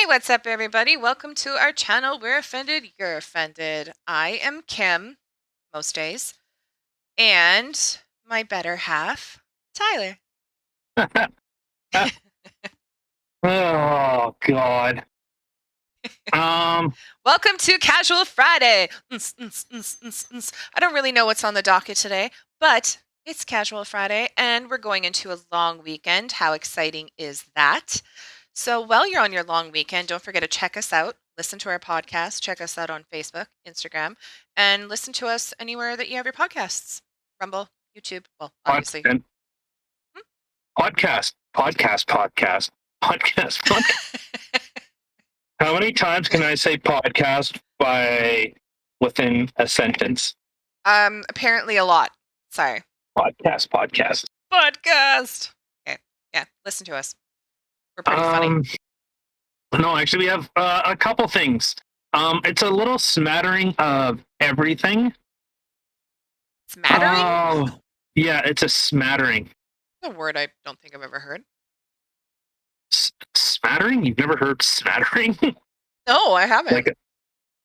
Hey, what's up, everybody? Welcome to our channel. We're offended, you're offended. I am Kim, most days, and my better half, Tyler. Oh God. Um, Welcome to Casual Friday. I don't really know what's on the docket today, but it's Casual Friday, and we're going into a long weekend. How exciting is that? So while you're on your long weekend, don't forget to check us out. Listen to our podcast. Check us out on Facebook, Instagram, and listen to us anywhere that you have your podcasts. Rumble, YouTube. Well, obviously. and podcast. How many times can I say podcast by within a sentence? Apparently a lot. Sorry. Podcast. Podcast. Okay. Yeah. Listen to us. We're pretty funny. No, actually, we have a couple things. It's a little smattering of everything. Smattering? Oh, yeah, it's a smattering. A word I don't think I've ever heard. Smattering? You've never heard smattering? No, I haven't.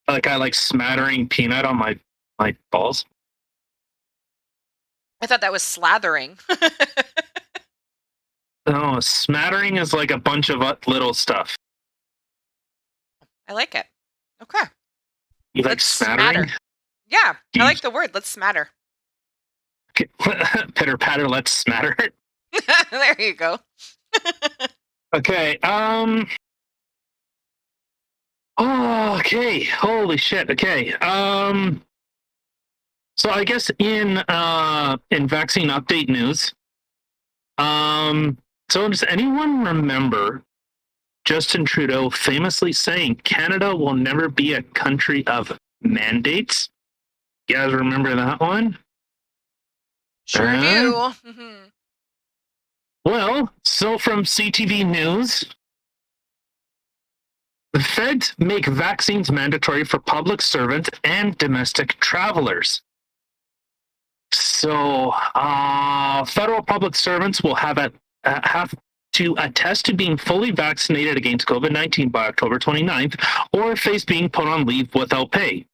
like I like smattering peanut on my balls. I thought that was slathering. No, smattering is like a bunch of little stuff. I like it. Okay. You like Let's smattering? smatter. Yeah, I like the word. Let's smatter. Pitter patter, let's smatter. There you go. Okay. Oh, okay. Holy shit. Okay. So I guess in vaccine update news. So does anyone remember Justin Trudeau famously saying Canada will never be a country of mandates? You guys remember that one? Sure do. Mm-hmm. Well, so from CTV News, the feds make vaccines mandatory for public servants and domestic travelers. So, federal public servants will have to attest to being fully vaccinated against COVID-19 by October 29th or face being put on leave without pay.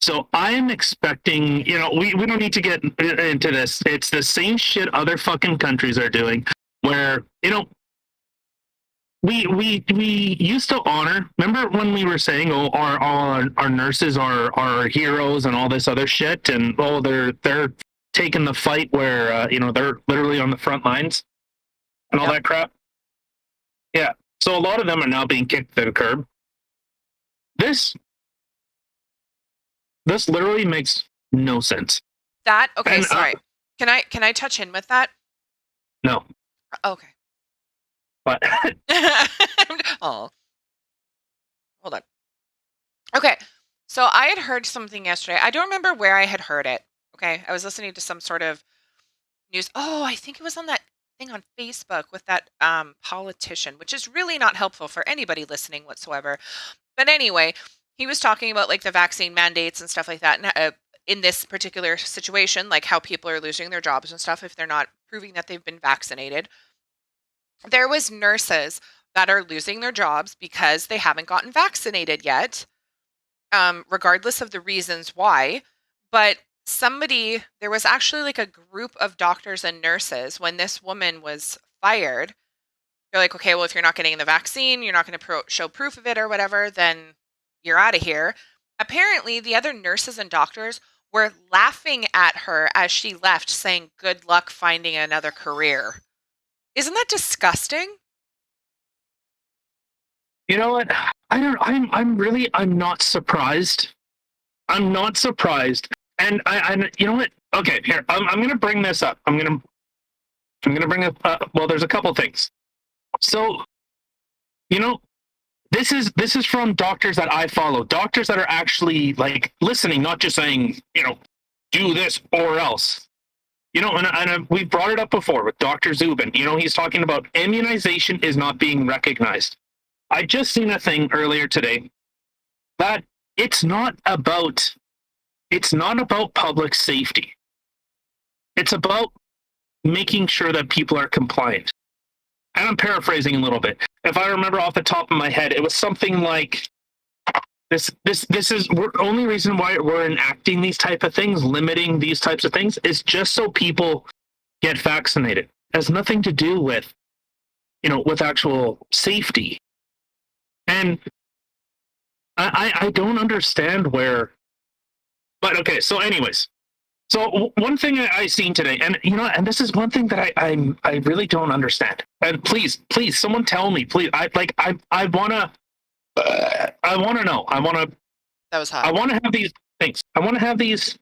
So I'm expecting, we don't need to get into this. It's the same shit other fucking countries are doing where, we used to honor. Remember when we were saying, oh, our nurses are heroes and all this other shit, and oh, they're taking the fight where they're literally on the front lines and all that crap. Yeah, so a lot of them are now being kicked to the curb. This literally makes no sense. That okay? And, sorry. Can I touch in with that? No. Okay. But oh, hold on. Okay, so I had heard something yesterday. I don't remember where I had heard it. Okay, I was listening to some sort of news. Oh, I think it was on that thing on Facebook with that politician, which is really not helpful for anybody listening whatsoever. But anyway, he was talking about like the vaccine mandates and stuff like that. And in this particular situation, like how people are losing their jobs and stuff if they're not proving that they've been vaccinated. There was nurses that are losing their jobs because they haven't gotten vaccinated yet, regardless of the reasons why. But there was actually like a group of doctors and nurses when this woman was fired. They're like, okay, well, if you're not getting the vaccine, you're not going to show proof of it or whatever, then you're out of here. Apparently, the other nurses and doctors were laughing at her as she left, saying, good luck finding another career. Isn't that disgusting? you know what? I'm not surprised. I'm not surprised. And I you know what? Okay, here, I'm going to bring this up. I'm going to bring up, well, there's a couple things. So, this is from doctors that I follow, doctors that are actually like listening, not just saying, do this or else. And we've brought it up before with Dr. Zubin. He's talking about immunization is not being recognized. I just seen a thing earlier today that it's not about public safety. It's about making sure that people are compliant. and I'm paraphrasing a little bit. If I remember off the top of my head, it was something like this is the only reason why we're enacting these type of things, limiting these types of things, is just so people get vaccinated. It has nothing to do with, with actual safety. And I don't understand where, but okay. So anyways, so one thing I seen today, and and this is one thing that I really don't understand. And please, someone tell me, please. I wanna know. That was hot. I wanna have these things. I wanna have these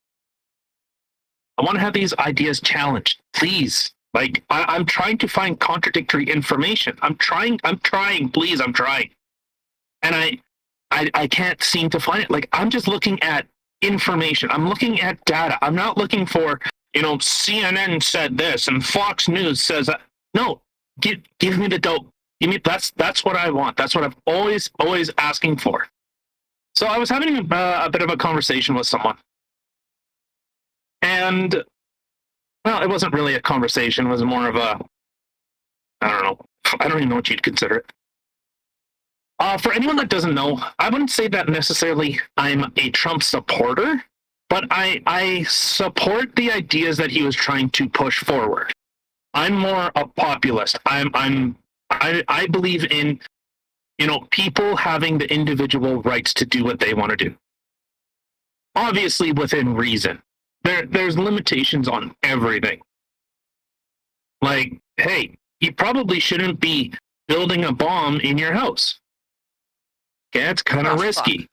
ideas challenged. Please. Like I'm trying to find contradictory information. I'm trying. Please, I'm trying. And I can't seem to find it. Like I'm just looking at information. I'm looking at data. I'm not looking for, CNN said this and Fox News says that. No, give me the dope. That's what I want. That's what I've always asking for. So I was having a bit of a conversation with someone, and well, it wasn't really a conversation. It was more of a, I don't know. I don't even know what you'd consider it. For anyone that doesn't know, I wouldn't say that necessarily I'm a Trump supporter, but I support the ideas that he was trying to push forward. I'm more a populist. I believe in, people having the individual rights to do what they want to do. Obviously within reason. There's limitations on everything. Like, hey, you probably shouldn't be building a bomb in your house. Yeah, it's kind of risky. Fuck.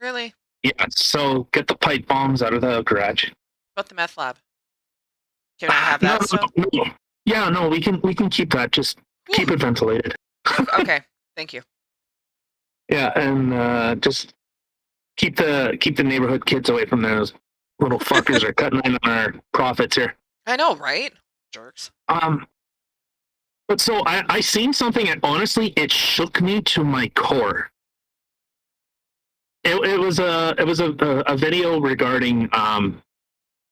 Really? Yeah, so get the pipe bombs out of the garage. What about the meth lab? Can I have that still? No. Yeah, no, we can keep that. Just keep it ventilated. Okay, thank you. Yeah, and just keep the neighborhood kids away from those little fuckers are cutting in on our profits here. I know, right? Jerks. But so I seen something, and honestly, it shook me to my core. It was a video regarding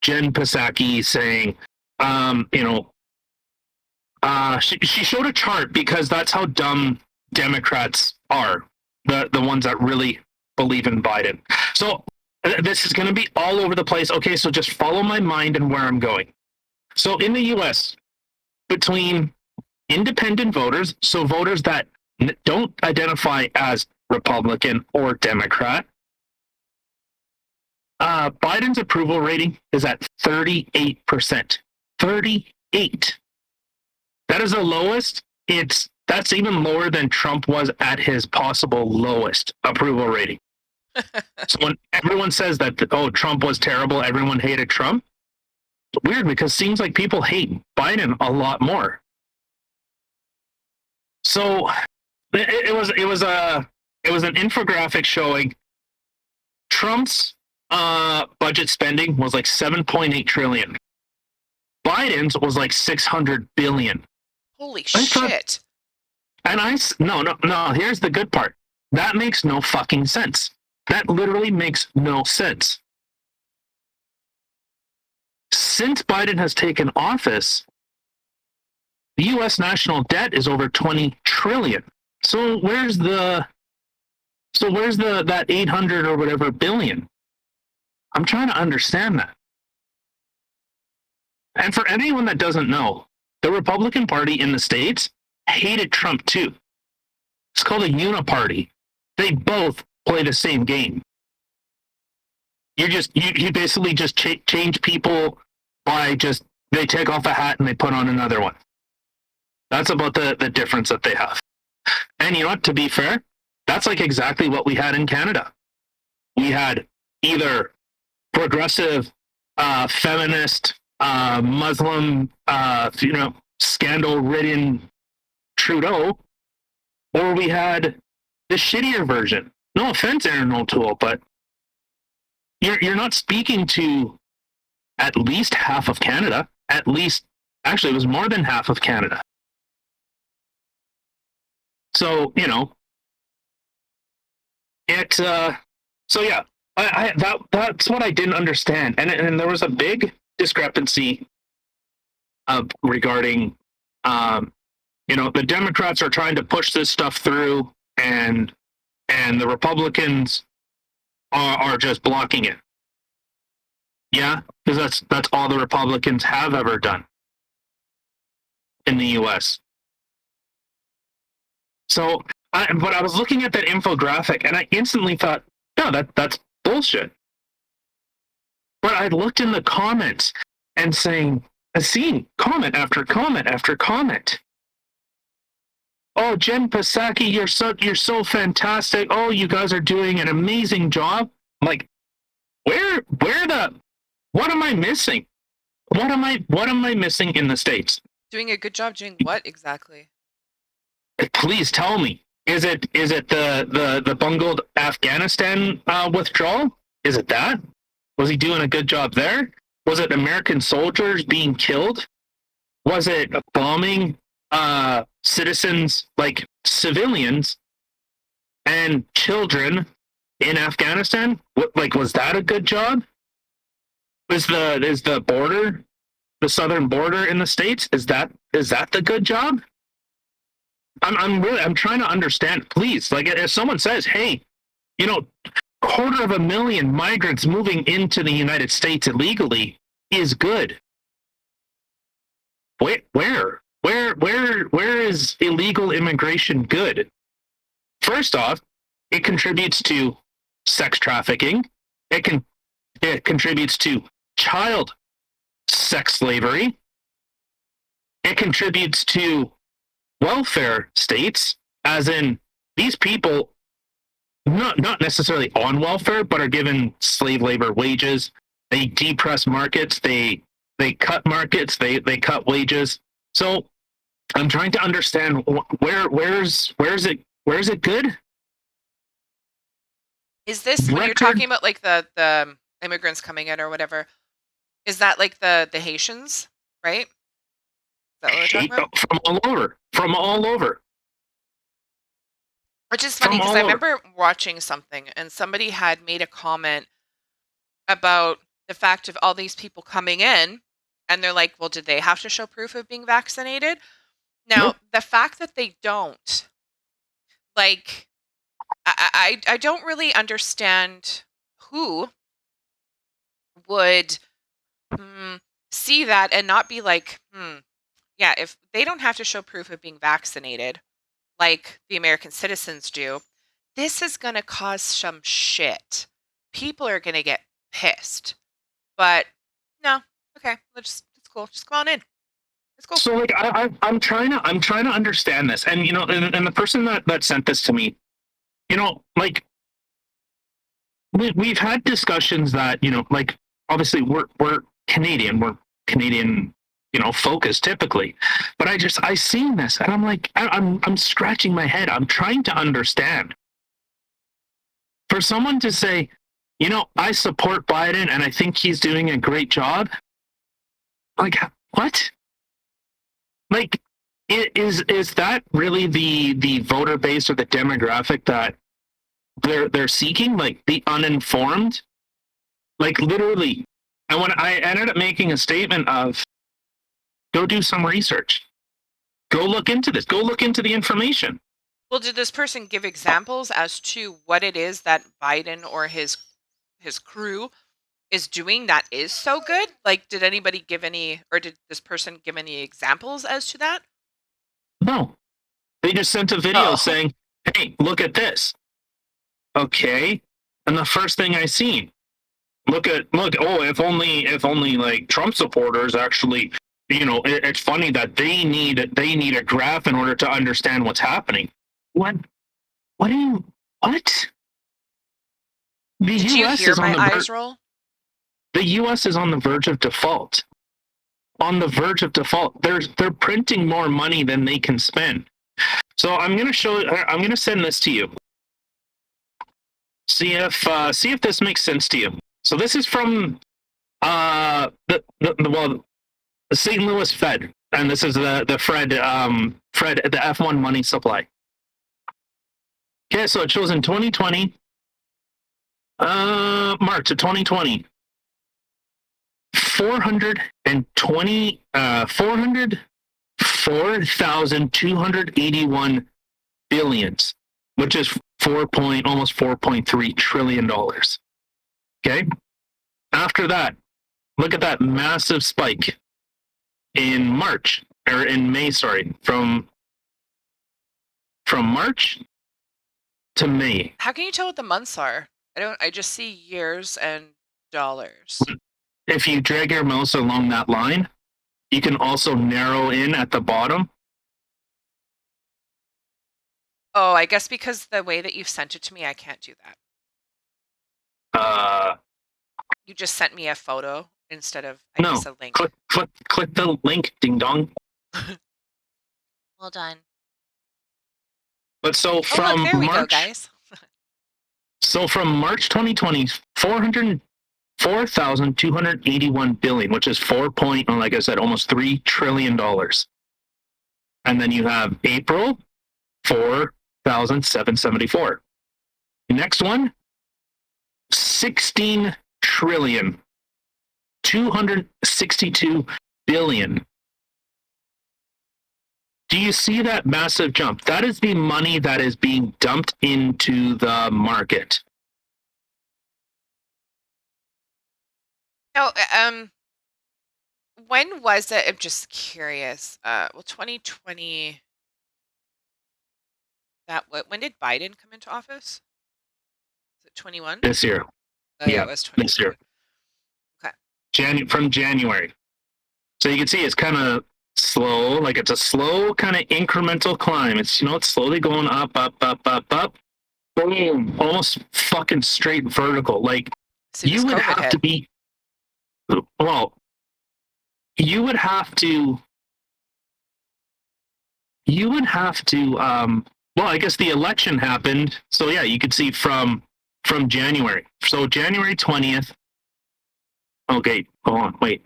Jen Psaki saying, she showed a chart because that's how dumb Democrats are, the ones that really believe in Biden. So this is going to be all over the place. Okay, so just follow my mind and where I'm going. So in the U.S., between independent voters, so voters that don't identify as Republican or Democrat, Biden's approval rating is at 38%. 38. That is the lowest. That's even lower than Trump was at his possible lowest approval rating. So when everyone says that, Trump was terrible, everyone hated Trump, it's weird because it seems like people hate Biden a lot more. So it was an infographic showing Trump's budget spending was like 7.8 trillion. Biden's was like 600 billion. Holy shit. And no, here's the good part. That makes no fucking sense. That literally makes no sense. Since Biden has taken office, the US national debt is over 20 trillion. So where's that 800 or whatever billion? I'm trying to understand that. And for anyone that doesn't know, the Republican Party in the States hated Trump too. It's called a uniparty. They both play the same game. You basically just change people by they take off a hat and they put on another one. That's about the difference that they have. And you know what, to be fair, that's like exactly what we had in Canada. We had either progressive, feminist, Muslim, scandal-ridden Trudeau, or we had the shittier version. No offense, Aaron O'Toole, but you're not speaking to at least half of Canada. At least, actually, it was more than half of Canada. So that's what I didn't understand, and there was a big discrepancy regarding The Democrats are trying to push this stuff through, and the Republicans are just blocking it. Yeah, because that's all the Republicans have ever done in the U.S. So, but I was looking at that infographic, and I instantly thought, no, that's bullshit. But I looked in the comments and seeing comment after comment after comment. Oh, Jen Psaki, you're so fantastic. Oh, you guys are doing an amazing job. I'm like, what am I missing? What am I missing in the States? Doing a good job doing what exactly? Please tell me. Is it the bungled Afghanistan withdrawal? Is it that? Was he doing a good job there? Was it American soldiers being killed? Was it bombing citizens, like civilians and children in Afghanistan? Was that a good job? Is the border, the southern border in the States, is that the good job? I'm trying to understand. Please, like, if someone says, hey, 250,000 migrants moving into the United States illegally is good. Where is illegal immigration good? First off, it contributes to sex trafficking. It contributes to child sex slavery. It contributes to welfare states, as in these people not necessarily on welfare, but are given slave labor wages. They depress markets. They cut markets. They cut wages. So I'm trying to understand where is it good? Is this when you're talking about like the immigrants coming in or whatever? Is that like the Haitians, right? Is that what we're talking about? From all over. Which is funny because I remember watching something and somebody had made a comment about the fact of all these people coming in, and they're like, well, did they have to show proof of being vaccinated? Now, the fact that they don't, like, I don't really understand who would see that and not be like, yeah, if they don't have to show proof of being vaccinated like the American citizens do, this is going to cause some shit. People are going to get pissed. But no, okay, it's cool. Just come on in. It's cool. So like I'm trying to understand this, and and the person that sent this to me, like we've had discussions that like obviously we're Canadian, focused typically, but I seen this and I'm like I'm scratching my head. I'm trying to understand. For someone to say, I support Biden and I think he's doing a great job. Like, what? Like, is that really the voter base or the demographic that they're seeking? Like the uninformed? Like literally. And when I ended up making a statement of, go do some research. Go look into this. Go look into the information. Well, did this person give examples as to what it is that Biden or his crew is doing that is so good? Like, did anybody give any, or did this person give any examples as to that? No. They just sent a video saying, hey, look at this. Okay. And the first thing I seen, look, if only like Trump supporters actually, it's funny that they need a graph in order to understand what's happening. What? The Did you hear my eyes roll? The U.S. is on the verge of default. On the verge of default. They're printing more money than they can spend. So I'm going to send this to you. See if this makes sense to you. So this is from the St. Louis Fed, and this is the Fred the F1 money supply. Okay, so it shows in 2020, March of 2020, 440 4,281 billions, which is almost $4.3 trillion. Okay. After that, look at that massive spike in March, or in May, sorry, from March to May. How can you tell what the months are? I just see years and dollars. If you drag your mouse along that line, you can also narrow in at the bottom. Oh, I guess because the way that you've sent it to me, I can't do that. You just sent me a photo instead of, I No, guess, a link. click the link, ding dong. Well done. But so Oh, from look, there we go, March, guys. so from March 2020, 4,281 billion, which is like I said, almost $3 trillion. And then you have April, 4,774. Next one, 16 trillion, 262 billion. Do you see that massive jump? That is the money that is being dumped into the market. Oh, when was it? I'm just curious. Well, 2020. When did Biden come into office? Is it 21? This year. Oh yeah, it was 22. This year. Okay. From January. So you can see it's kind of slow, like it's a slow kind of incremental climb. It's, it's slowly going up, up, up, up, up. Boom. Almost fucking straight vertical. Like you would have to be, well, you would have to, well, I guess the election happened. So yeah, you could see from January. So January 20th. Okay, hold on, wait.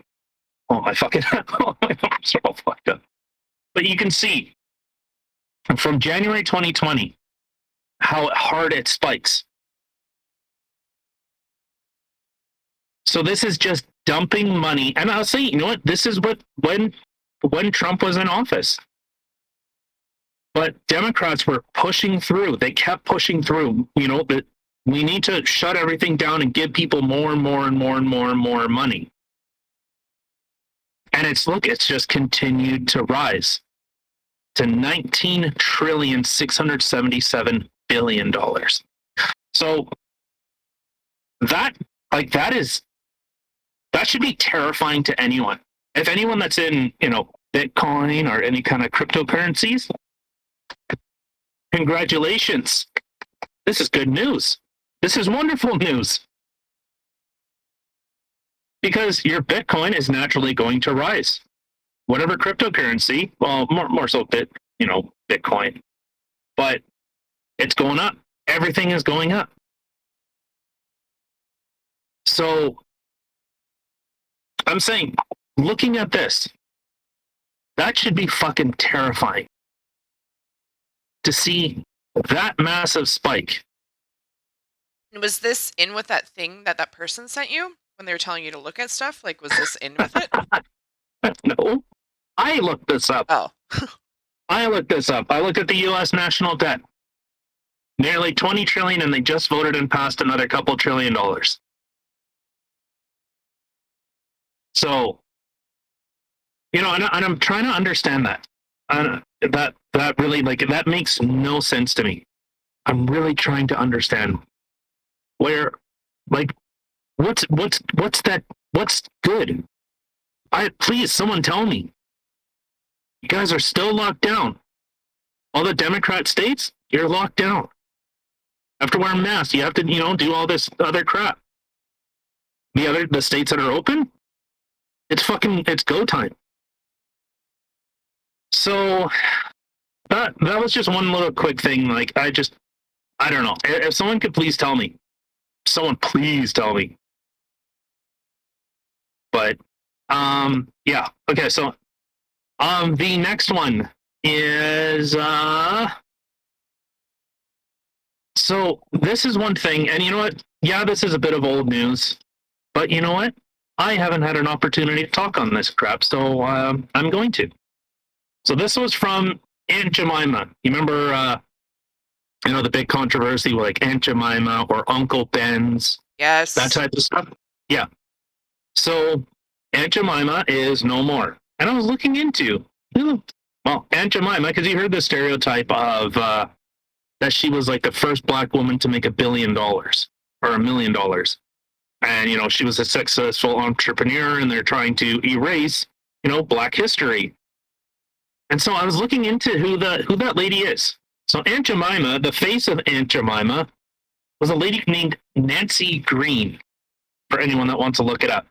Oh, my fucking my arms are all fucked up. But you can see from January 2020 how hard it spikes. So this is just dumping money. And I'll say, you know what? This is when Trump was in office. But Democrats were pushing through. They kept pushing through, that we need to shut everything down and give people more and more and more and more and more money. And it's just continued to rise to $19,677 billion. So that should be terrifying to anyone. If anyone that's in, Bitcoin or any kind of cryptocurrencies, congratulations. This is good news. This is wonderful news. Because your Bitcoin is naturally going to rise. Whatever cryptocurrency, well, more so Bitcoin, but it's going up. Everything is going up. So I'm saying, looking at this, that should be fucking terrifying to see that massive spike. Was this in with that thing that person sent you? When they were telling you to look at stuff? Like, was this in with it? No. I looked this up. Oh. I looked this up. I looked at the U.S. national debt. Nearly 20 trillion, and they just voted and passed another couple $1 trillion. So, and I'm trying to understand that. That really, that makes no sense to me. I'm really trying to understand where, what's good? Please, someone tell me. You guys are still locked down. All the Democrat states, you're locked down. You have to wear a mask. You have to, do all this other crap. The states that are open, it's go time. So that was just one little quick thing. I don't know. If someone could please tell me. Someone please tell me. But yeah. Okay, so the next one is so this is one thing, and you know what? Yeah, this is a bit of old news, but you know what? I haven't had an opportunity to talk on this crap, so I'm going to. So this was from Aunt Jemima. You remember, the big controversy with like Aunt Jemima or Uncle Ben's, that Yes. type of stuff? Yeah. So Aunt Jemima is no more. And I was looking into, well, Aunt Jemima, because you heard the stereotype of that she was like the first black woman to make $1 billion or $1 million. And, she was a successful entrepreneur and they're trying to erase, black history. And so I was looking into who that lady is. So Aunt Jemima, the face of Aunt Jemima, was a lady named Nancy Green, for anyone that wants to look it up.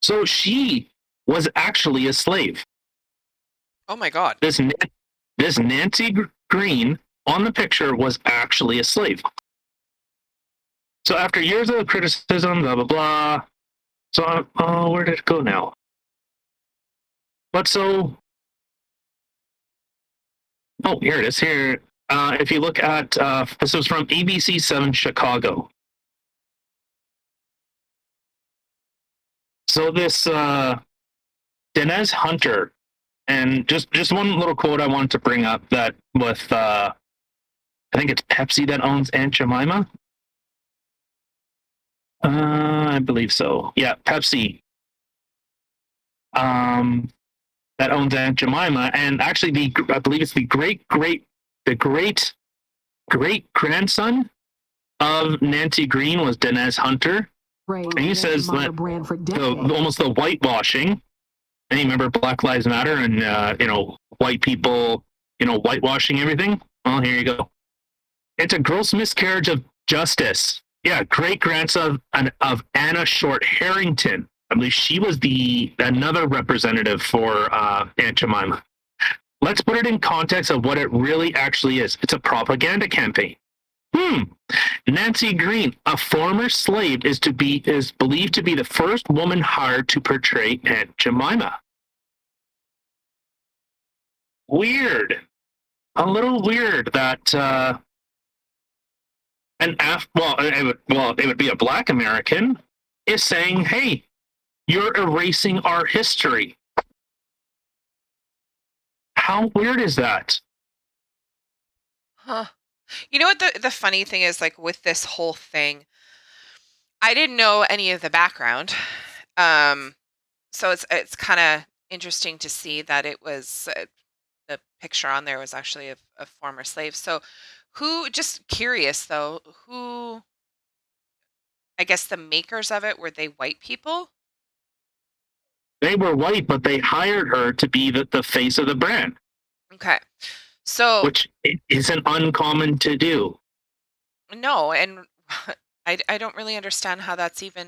So she was actually a slave. Oh my God. This Nancy Green on the picture was actually a slave. So after years of criticism, blah, blah, blah. So, where did it go now? But so, here it is. Here, if you look at, this was from ABC 7 Chicago. So this Denez Hunter, and just one little quote I wanted to bring up that with, I think it's Pepsi that owns Aunt Jemima. I believe so. Yeah, Pepsi. That owns Aunt Jemima, and actually, I believe it's the great grandson of Nancy Green was Denez Hunter, and he says that almost the whitewashing. And you remember Black Lives Matter and white people whitewashing everything. Well, here you go. It's a gross miscarriage of justice. Yeah, great grandson of Anna Short Harrington. I believe she was another representative for Aunt Jemima. Let's put it in context of what it really actually is. It's a propaganda campaign. Nancy Green, a former slave, is believed to be the first woman hired to portray Aunt Jemima. Weird. A little weird that it would be a black American is saying, "Hey, you're erasing our history." How weird is that? Huh. You know what the funny thing is, like with this whole thing, I didn't know any of the background. Um, so it's kind of interesting to see that it was the picture on there was actually a former slave. So who, just curious though, who, I guess the makers of it, were they white people? They were white, but they hired her to be the face of the brand, Okay. So which isn't uncommon to do. no, and I don't really understand how that's even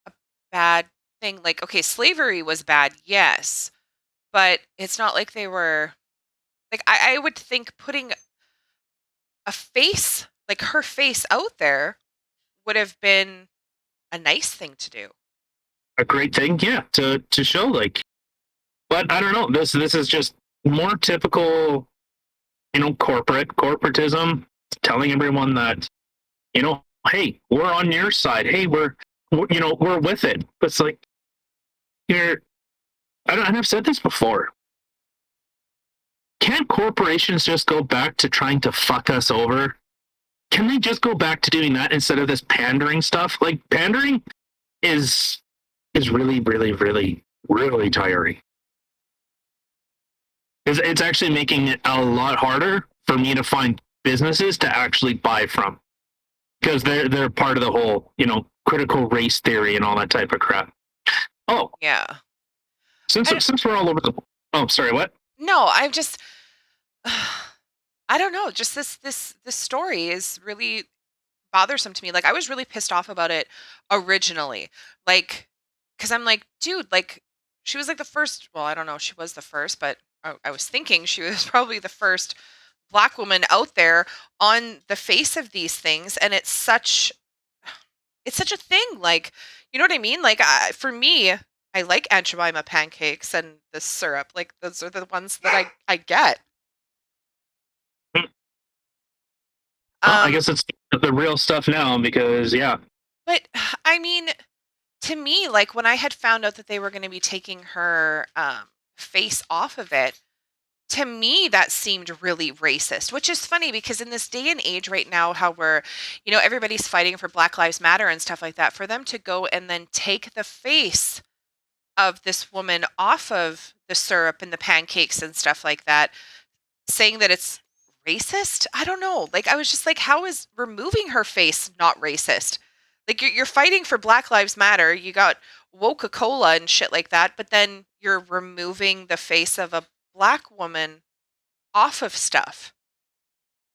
a bad thing. Like, okay, slavery was bad, yes, but it's not like they were like I would think putting a face like her face out there would have been a nice thing to do. A great thing, yeah, to show like. But I don't know. This is just more typical, corporatism, telling everyone that, hey, we're on your side. Hey, we're with it. It's like you're. And I've said this before. Can't corporations just go back to trying to fuck us over? Can they just go back to doing that instead of this pandering stuff? Like pandering is really, really, really, really tiring. It's actually making it a lot harder for me to find businesses to actually buy from because they're part of the whole, critical race theory and all that type of crap. Oh, Yeah. since we're all over the. Oh, sorry, what? No, I'm just I don't know, just this story is really bothersome to me. Like I was really pissed off about it originally. Like cuz I'm like, dude, like she was like the first, well, I don't know if she was the first, but I was thinking she was probably the first black woman out there on the face of these things, and it's such a thing. Like, you know what I mean? Like for me, I like Aunt Jemima pancakes and the syrup. Like those are the ones that I get. Well, I Um guess it's the real stuff now because yeah, but I mean, to me, like when I had found out that they were going to be taking her face off of it, to me, that seemed really racist, which is funny because in this day and age right now, how we're, everybody's fighting for Black Lives Matter and stuff like that, for them to go and then take the face of this woman off of the syrup and the pancakes and stuff like that, saying that it's racist. I don't know. Like, I was just like, how is removing her face not racist? Like, you're fighting for Black Lives Matter. You got Coca-Cola and shit like that, but then you're removing the face of a black woman off of stuff.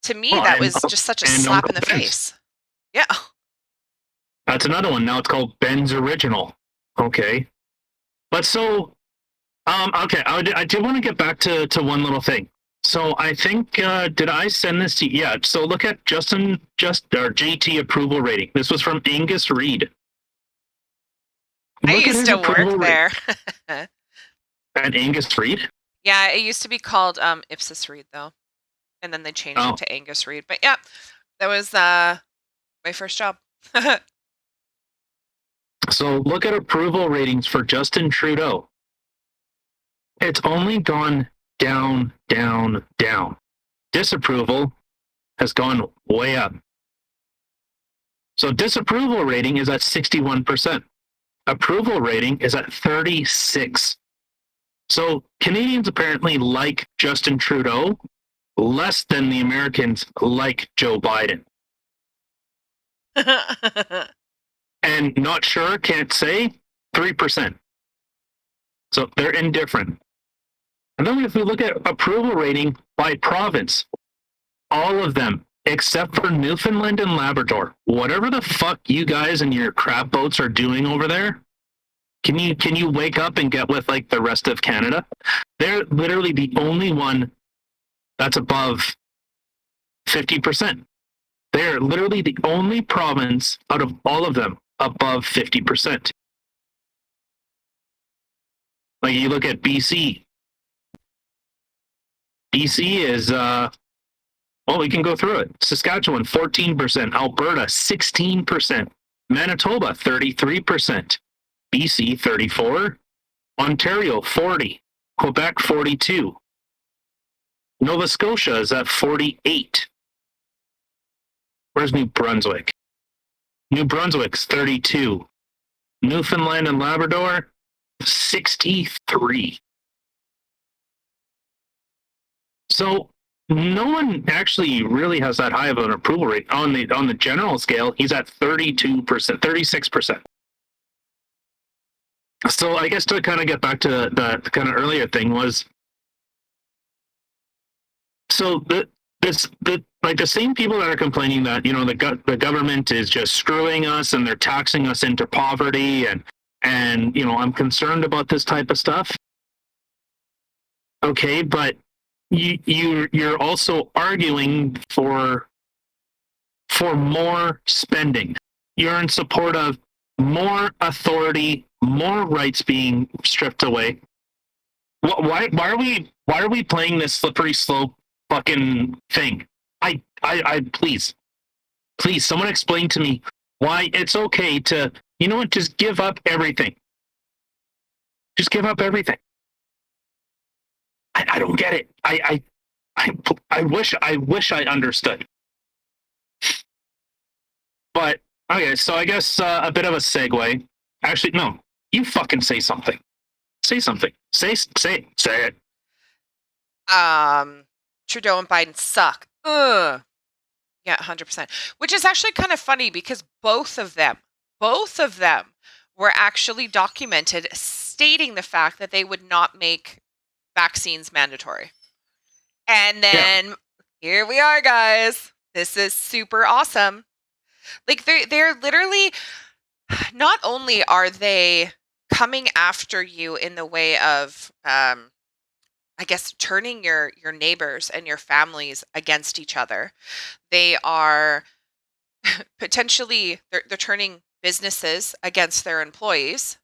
To me, Oh, that was just such a and slap Uncle in the Ben's. face. Yeah. That's another one. Now it's called Ben's Original. Okay. But so, okay, I did want to get back to one little thing. So I think, did I send this to you? Yeah. So look at our JT approval rating. This was from Angus Reid. I Look at used his to work approval rate. there. And Angus Reid? Yeah, it used to be called Ipsis Reid though. And then they changed it Oh, to Angus Reid. But yeah, that was my first job. so look at approval ratings for Justin Trudeau. It's only gone down, down, down. Disapproval has gone way up. So disapproval rating is at 61%. Approval rating is at 36. So Canadians apparently like Justin Trudeau less than the Americans like Joe Biden. And not sure, can't say, 3%. So they're indifferent. And then if we look at approval rating by province, all of them, except for Newfoundland and Labrador, whatever the fuck you guys and your crab boats are doing over there, can you wake up and get with like the rest of Canada? They're literally the only one that's above 50%. They're literally the only province out of all of them above 50%. Like you look at BC. BC is well, we can go through it. Saskatchewan 14%, Alberta 16%, Manitoba 33%, BC 34, Ontario 40, Quebec 42, Nova Scotia is at 48. Where's New Brunswick? New Brunswick's 32. Newfoundland and Labrador 63. So no one actually really has that high of an approval rate on the general scale. He's at 32%, 36%. So I guess to kind of get back to the kind of earlier thing was, so the same people that are complaining that the government is just screwing us and they're taxing us into poverty and I'm concerned about this type of stuff. Okay, but you're also arguing for more spending. You're in support of more authority, more rights being stripped away. Why are we playing this slippery slope fucking thing? I please someone explain to me why it's okay to just give up everything. Just give up everything. I don't get it. I wish I understood. But okay, so I guess a bit of a segue. Actually, no. You fucking say something. Say something. Say it. Trudeau and Biden suck. Ugh. Yeah, 100%. Which is actually kind of funny because both of them were actually documented stating the fact that they would not make vaccines mandatory. And then here we are, guys. This is super awesome. Like they're literally, not only are they coming after you in the way of I guess turning your neighbors and your families against each other. They are potentially they're turning businesses against their employees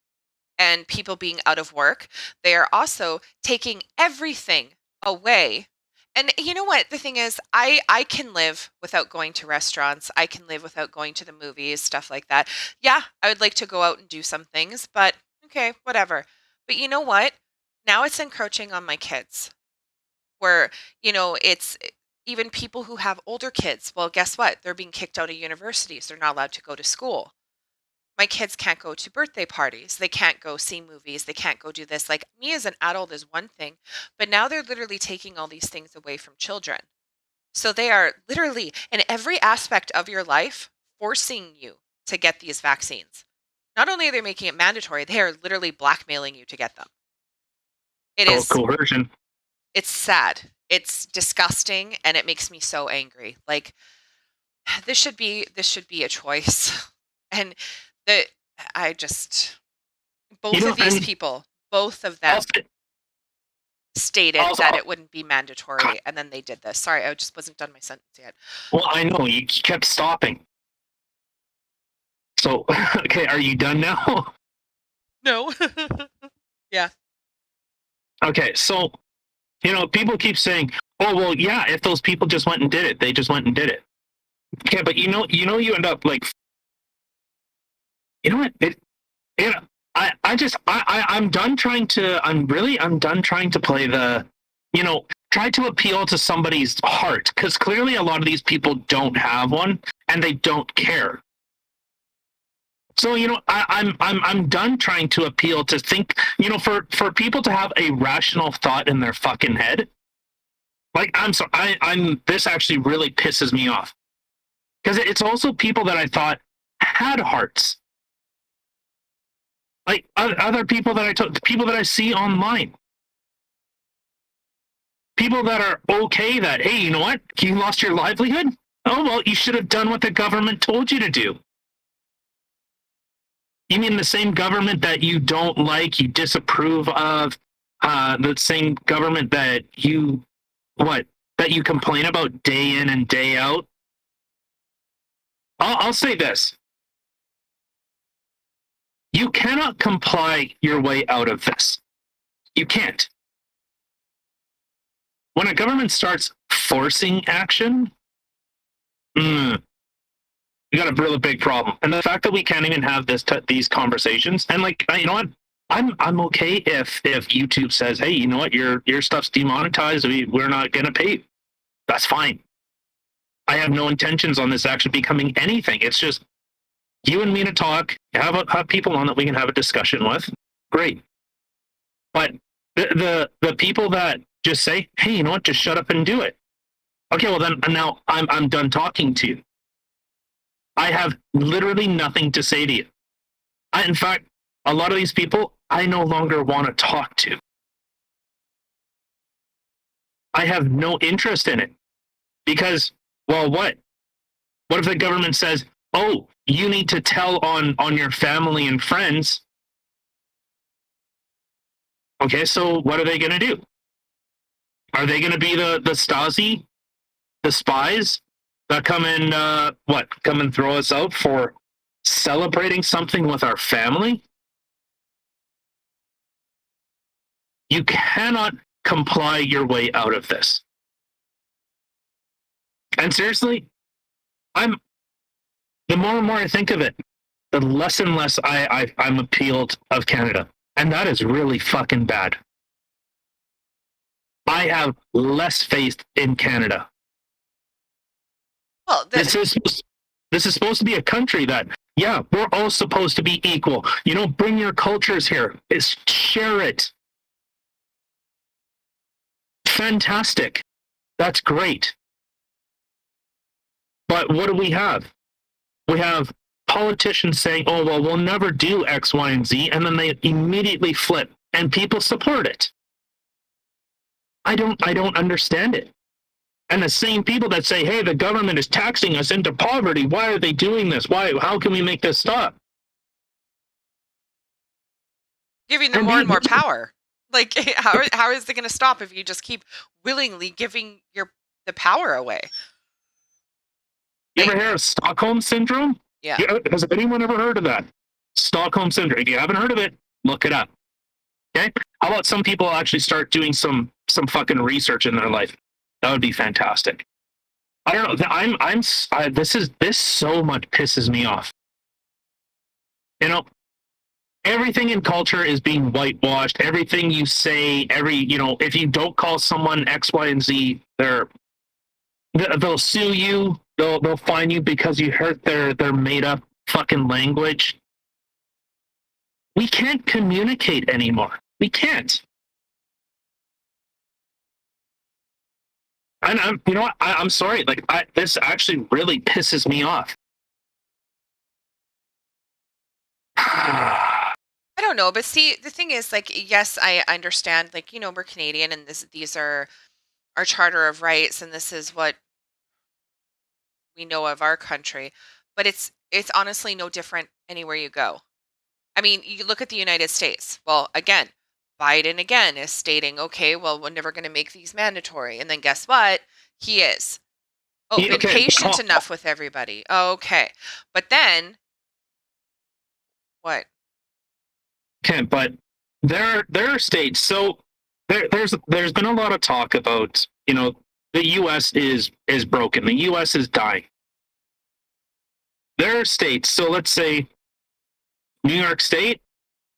and people being out of work. They are also taking everything away. And you know what the thing is, I can live without going to restaurants. I can live without going to the movies, stuff like that. Yeah, I would like to go out and do some things, but okay, whatever. But you know what? Now it's encroaching on my kids where, it's even people who have older kids. Well, guess what? They're being kicked out of universities. They're not allowed to go to school. My kids can't go to birthday parties. They can't go see movies. They can't go do this. Like me as an adult is one thing, but now they're literally taking all these things away from children. So they are literally in every aspect of your life forcing you to get these vaccines. Not only are they making it mandatory, they are literally blackmailing you to get them. It is Coercion. it's sad. It's disgusting and it makes me so angry. Like this should be a choice. And the I just You both know, of these and people, both of them also, stated also, that it wouldn't be mandatory and then they did this. Sorry, I just wasn't done my sentence yet. well, I know you kept stopping. So, okay, are you done now? No. Yeah. Okay, so people keep saying, "Oh, well, yeah, if those people just went and did it, they just went and did it." Okay, but you end up like, you know what? I'm done trying to. I'm done trying to play the, try to appeal to somebody's heart because clearly a lot of these people don't have one and they don't care. So I'm done trying to appeal to think for people to have a rational thought in their fucking head. Like I'm sorry, I'm this actually really pisses me off because it's also people that I thought had hearts, like other people that people that I see online, people that are okay that hey, you know what, you lost your livelihood. Oh well, you should have done what the government told you to do. You mean the same government that you don't like, you disapprove of, the same government that you complain about day in and day out? I'll say this. You cannot comply your way out of this. You can't. When a government starts forcing action, you got a really big problem. And the fact that we can't even have these conversations, and like, you know what? I'm okay if YouTube says, hey, you know what, your stuff's demonetized. We're not gonna pay. That's fine. I have no intentions on this actually becoming anything. It's just you and me to talk, have people on that we can have a discussion with. Great. But the people that just say, hey, you know what, just shut up and do it. Okay, well then now I'm done talking to you. I have literally nothing to say to you. In fact, a lot of these people I no longer want to talk to. I have no interest in it because, well, what? What if the government says, oh, you need to tell on your family and friends? Okay, so what are they going to do? Are they going to be the Stasi, the spies that come and come and throw us out for celebrating something with our family? You cannot comply your way out of this. And seriously, the more and more I think of it, the less and less I'm appealed of Canada. And that is really fucking bad. I have less faith in Canada. Well, This is supposed to be a country that, yeah, we're all supposed to be equal. Bring your cultures here. Share it. Fantastic. That's great. But what do we have? We have politicians saying, oh, well, we'll never do X, Y, and Z, and then they immediately flip, and people support it. I don't understand it. And the same people that say, hey, the government is taxing us into poverty. Why are they doing this? How can we make this stop? giving them more and more power. Like how is it going to stop if you just keep willingly giving the power away? You ever hear of Stockholm Syndrome? Yeah. Has anyone ever heard of that? Stockholm Syndrome. If you haven't heard of it, look it up. Okay? How about some people actually start doing some fucking research in their life? That would be fantastic. I don't know. This so much pisses me off. everything in culture is being whitewashed. Everything you say, if you don't call someone X, Y, and Z, they'll sue you. They'll fine you because you hurt their made up fucking language. We can't communicate anymore. We can't. And you know what? I'm sorry. Like, this actually really pisses me off. I don't know, but see, the thing is, like, yes, I understand, like, we're Canadian, and these are our Charter of Rights, and this is what we know of our country. But it's honestly no different anywhere you go. I mean, you look at the United States. Well, again, Biden again is stating, okay, well, we're never going to make these mandatory. And then guess what? He is. Oh, Yeah, been okay, patient enough with everybody. Okay. But then what? okay, but there are states. So there's been a lot of talk about the U.S. is broken. The U.S. is dying. There are states. So let's say New York State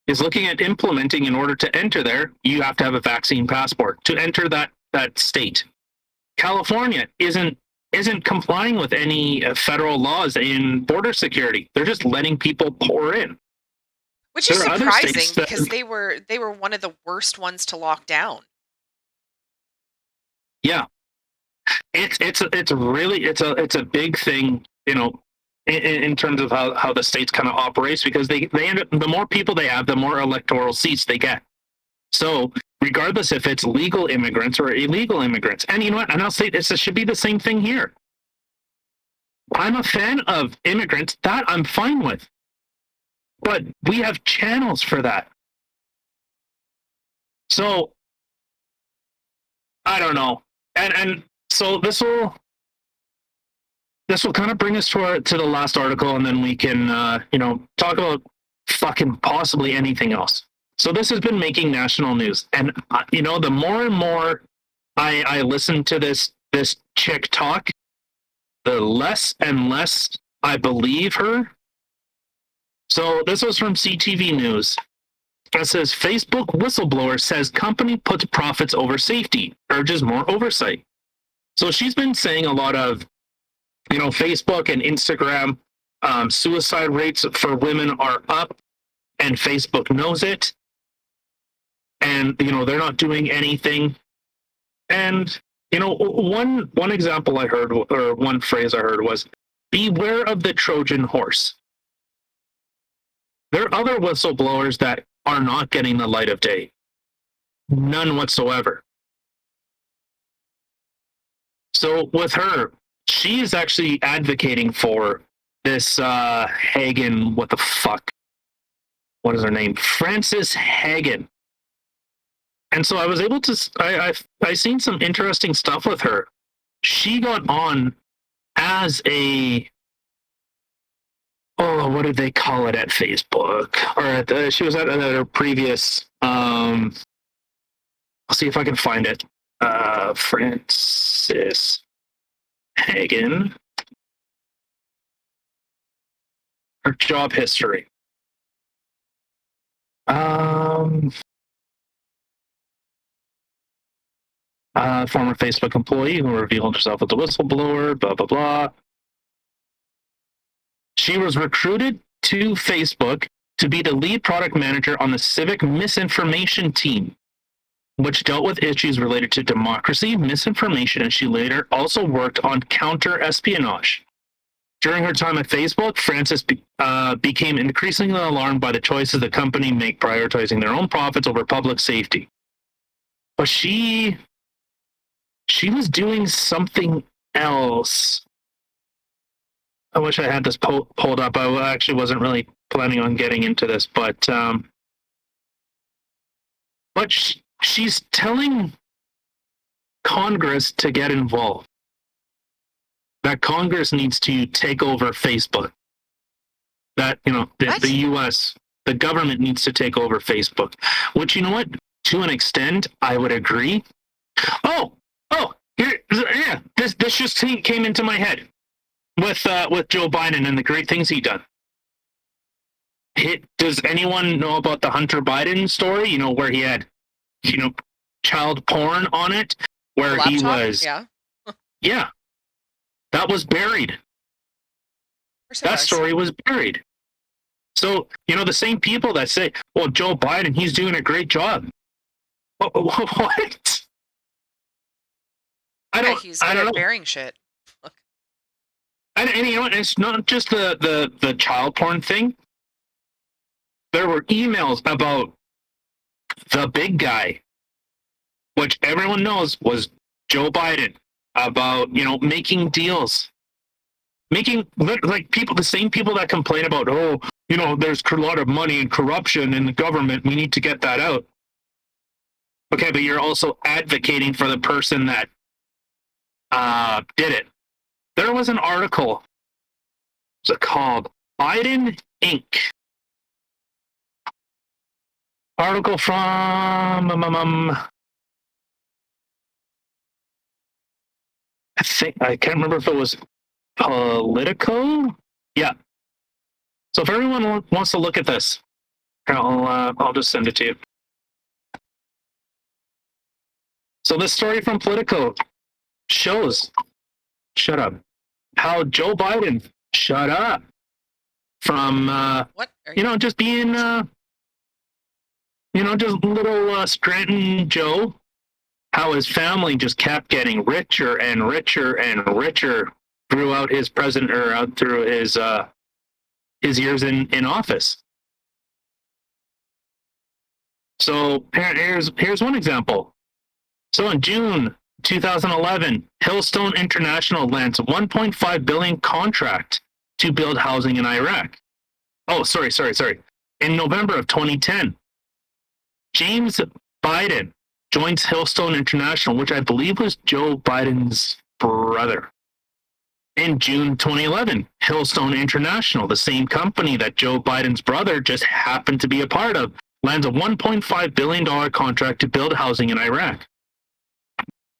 is looking at implementing, in order to enter there, you have to have a vaccine passport to enter that state. California isn't complying with any federal laws in border security. They're just letting people pour in. Which is There are other surprising states that, because they were one of the worst ones to lock down. yeah, it's a big thing, in terms of how the states kind of operates, because they end up, the more people they have, the more electoral seats they get. So regardless if it's legal immigrants or illegal immigrants, and you know what, and I'll say this, it should be the same thing here. I'm a fan of immigrants, that I'm fine with, but we have channels for that. So I don't know, and so this will kind of bring us to the last article, and then we can talk about fucking possibly anything else. So this has been making national news, and the more and more I listen to this chick talk, the less and less I believe her. So this was from CTV News. It says Facebook whistleblower says company puts profits over safety, urges more oversight. So she's been saying a lot of, Facebook and Instagram, suicide rates for women are up, and Facebook knows it. And, they're not doing anything. And, one example I heard, or one phrase I heard was, beware of the Trojan horse. There are other whistleblowers that are not getting the light of day. None whatsoever. So with her, she is actually advocating for this Hagen, what the fuck? What is her name? Frances Hagen. And so I was able to, I seen some interesting stuff with her. She got on as what did they call it at Facebook? Or she was at her previous, I'll see if I can find it. Frances Hagen. Her job history. Former Facebook employee who revealed herself as a whistleblower, blah, blah, blah. She was recruited to Facebook to be the lead product manager on the civic misinformation team, which dealt with issues related to democracy, misinformation, and she later also worked on counter-espionage. During her time at Facebook, Frances became increasingly alarmed by the choices the company make, prioritizing their own profits over public safety. But she was doing something else. I wish I had this pulled up. I actually wasn't really planning on getting into this, but she's telling Congress to get involved. That Congress needs to take over Facebook. That, the U.S., the government needs to take over Facebook. Which, you know what? To an extent, I would agree. Oh, yeah. This just came into my head with Joe Biden and the great things he done. Does anyone know about the Hunter Biden story? Where he had, you know, child porn on it, The where he laptop? was, Yeah. yeah, that was buried. Of course it That was. story was buried. So, the same people that say, well, Joe Biden, he's doing a great job. What? Yeah, he's I good don't at know. burying shit. Look. And it's not just the child porn thing. There were emails about the big guy, which everyone knows was Joe Biden, about, making deals. Making, like, people, the same people that complain about, oh, there's a lot of money and corruption in the government. We need to get that out. Okay, but you're also advocating for the person that did it. There was an article. What's it called? Biden Inc. Article from I can't remember if it was Politico. Yeah. So if everyone wants to look at this, I'll just send it to you. So this story from Politico shows, shut up, how Joe Biden, shut up, from What are you? just being just little Scranton Joe, how his family just kept getting richer and richer and richer throughout his through his years in office. So here's one example. So in June 2011, Hillstone International lands a 1.5 billion contract to build housing in Iraq. Oh, sorry. In November of 2010, James Biden joins Hillstone International, which I believe was Joe Biden's brother. In June 2011, Hillstone International, the same company that Joe Biden's brother just happened to be a part of, lands a $1.5 billion contract to build housing in Iraq.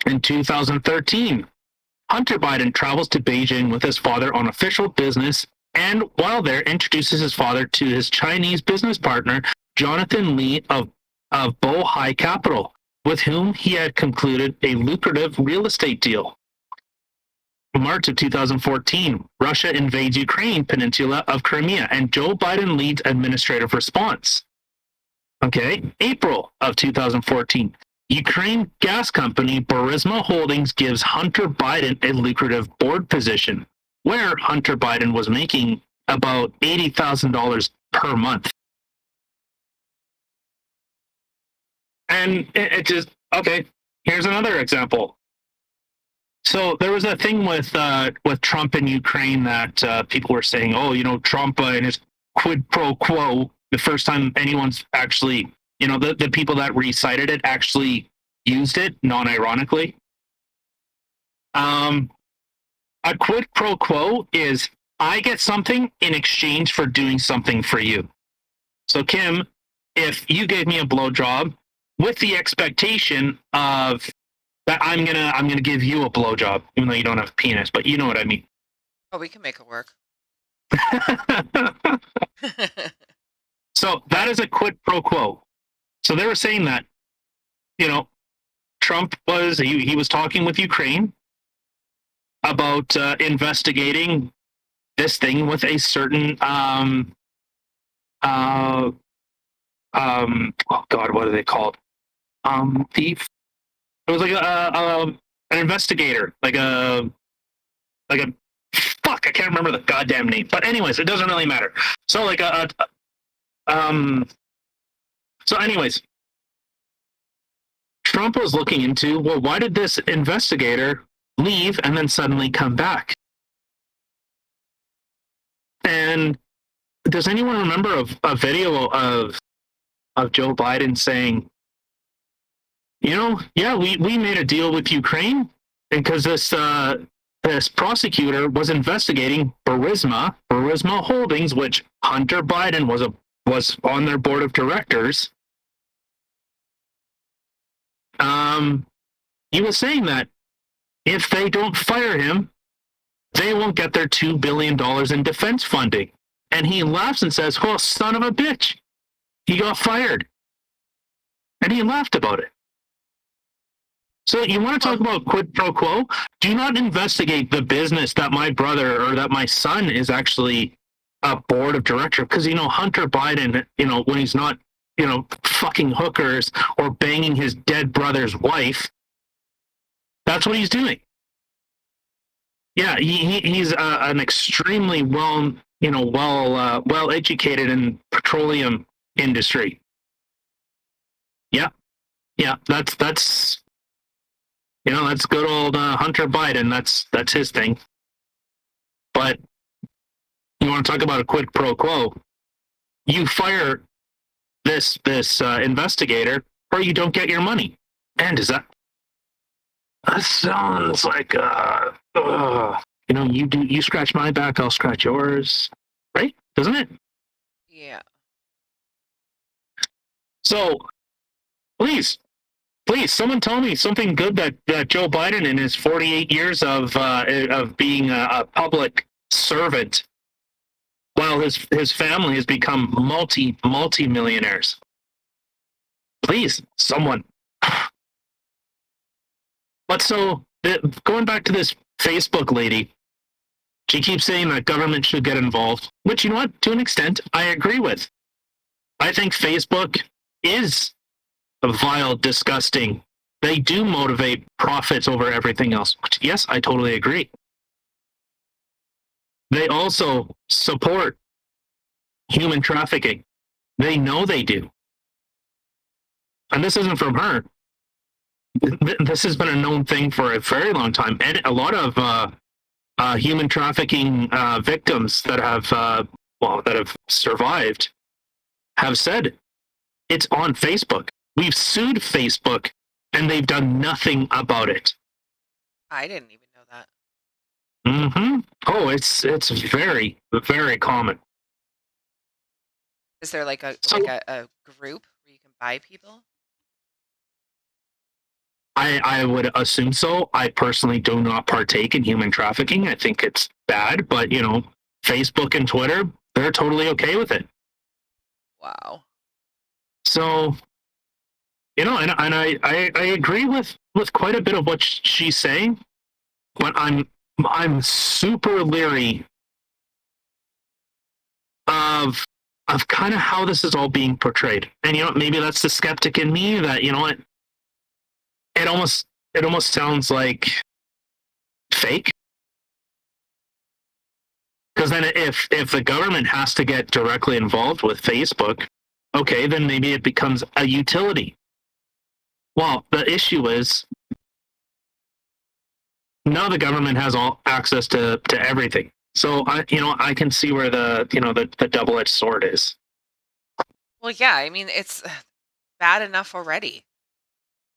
In 2013, Hunter Biden travels to Beijing with his father on official business, and while there, introduces his father to his Chinese business partner, Jonathan Lee of Bohai Capital, with whom he had concluded a lucrative real estate deal. March of 2014, Russia invades Ukraine peninsula of Crimea, and Joe Biden leads administrative response. Okay, April of 2014, Ukraine gas company Burisma Holdings gives Hunter Biden a lucrative board position, where Hunter Biden was making about $80,000 per month. And it just, okay, here's another example. So there was a thing with Trump and Ukraine that people were saying, oh, Trump and his quid pro quo. The first time anyone's actually, the people that recited it actually used it non-ironically. A quid pro quo is I get something in exchange for doing something for you. So Kim, if you gave me a blowjob with the expectation of that I'm gonna give you a blowjob, even though you don't have a penis, but you know what I mean. Oh, we can make it work. So that is a quid pro quo. So they were saying that, Trump he was talking with Ukraine about investigating this thing with a certain oh God, what are they called? It was like an investigator, like a fuck, I can't remember the goddamn name. But anyways, it doesn't really matter. So like so anyways, Trump was looking into, well, why did this investigator leave and then suddenly come back? And does anyone remember a video of Joe Biden saying, yeah, we made a deal with Ukraine because this prosecutor was investigating Burisma Holdings, which Hunter Biden was on their board of directors. He was saying that if they don't fire him, they won't get their $2 billion in defense funding. And he laughs and says, "Oh, son of a bitch, he got fired." And he laughed about it. So you want to talk Well, about quid pro quo? Do not investigate the business that my brother or that my son is actually a board of director, because Hunter Biden, when he's not fucking hookers or banging his dead brother's wife, that's what he's doing. Yeah, he's an extremely well educated in petroleum industry. Yeah, yeah, that's good old Hunter Biden. That's his thing. But you want to talk about a quid pro quo? You fire this investigator, or you don't get your money. And is that sounds like you scratch my back, I'll scratch yours, right? Doesn't it? yeah. So please, please, someone tell me something good that Joe Biden in his 48 years of being a public servant, while his family has become multi millionaires. Please, someone. But going back to this Facebook lady, she keeps saying that government should get involved, which, you know what, to an extent, I agree with. I think Facebook is vile, disgusting. They do motivate profits over everything else. Yes, I totally agree. They also support human trafficking. They know they do. And this isn't from her. This has been a known thing for a very long time. And a lot of human trafficking victims that have survived have said it's on Facebook. We've sued Facebook, and they've done nothing about it. I didn't even know that. Mm-hmm. Oh, it's very, very common. Is there like So a group where you can buy people? I would assume so. I personally do not partake in human trafficking. I think it's bad, but Facebook and Twitter, they're totally okay with it. Wow. So and I agree with quite a bit of what she's saying, but I'm super leery of kind of how this is all being portrayed. And maybe that's the skeptic in me that it almost sounds like fake. Because then if the government has to get directly involved with Facebook, okay, then maybe it becomes a utility. Well, the issue is now the government has all access to everything. So I can see where the double-edged sword is. Well, yeah, I mean, it's bad enough already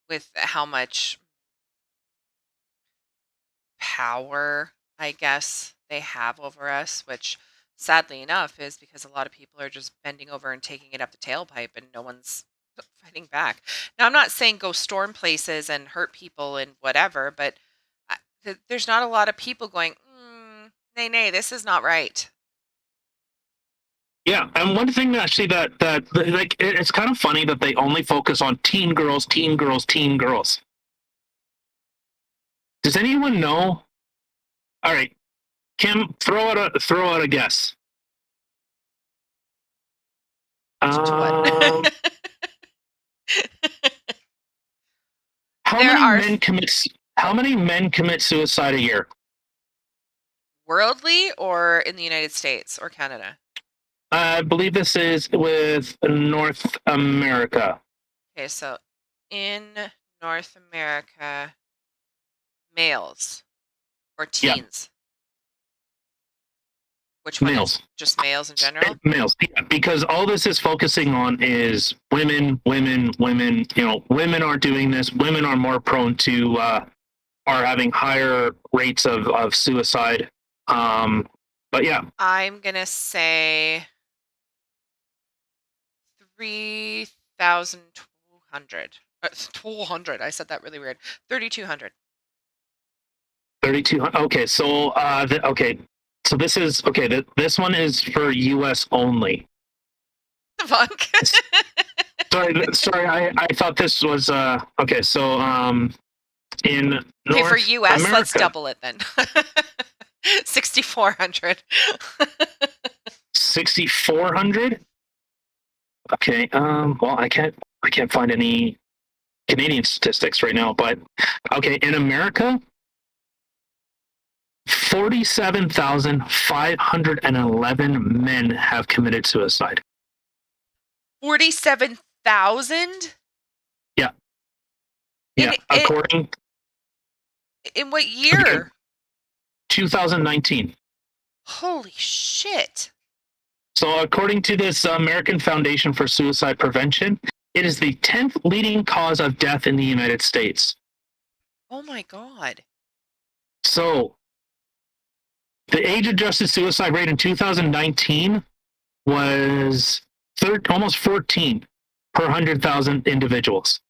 with how much power, I guess, they have over us, which sadly enough is because a lot of people are just bending over and taking it up the tailpipe and no one's fighting back. Now, I'm not saying go storm places and hurt people and whatever, but there's not a lot of people going, nay, nay, this is not right. Yeah, and one thing actually that like it's kind of funny that they only focus on teen girls, teen girls, teen girls. Does anyone know? All right, Kim, throw out a guess. To what? Um, how There many are men commit how many men commit suicide a year? worldly or in the United States or Canada? I believe this is with North America. Okay, so in North America, males or Yeah, teens? Which one is males. just males in general? Males, yeah, because all this is focusing on is women, women, women. Women are doing this. Women are more prone to are having higher rates of suicide. But yeah, I'm gonna say 3,200. 200. I said that really weird. 3,200. 3,200. Okay, so okay, So this is okay. This one is for U.S. only. The fuck? Sorry. I thought this was okay. So in Okay, for North US, let's America, double it then. 6,400. 6,400. Okay. Well, I can't find any Canadian statistics right now, but okay. In America, 47,511 men have committed suicide. 47,000? Yeah. In Yeah. According what again, year? 2019. Holy shit. So, according to this American Foundation for Suicide Prevention, it is the 10th leading cause of death in the United States. Oh my god. So, the age-adjusted suicide rate in 2019 was almost 14 per 100,000 individuals.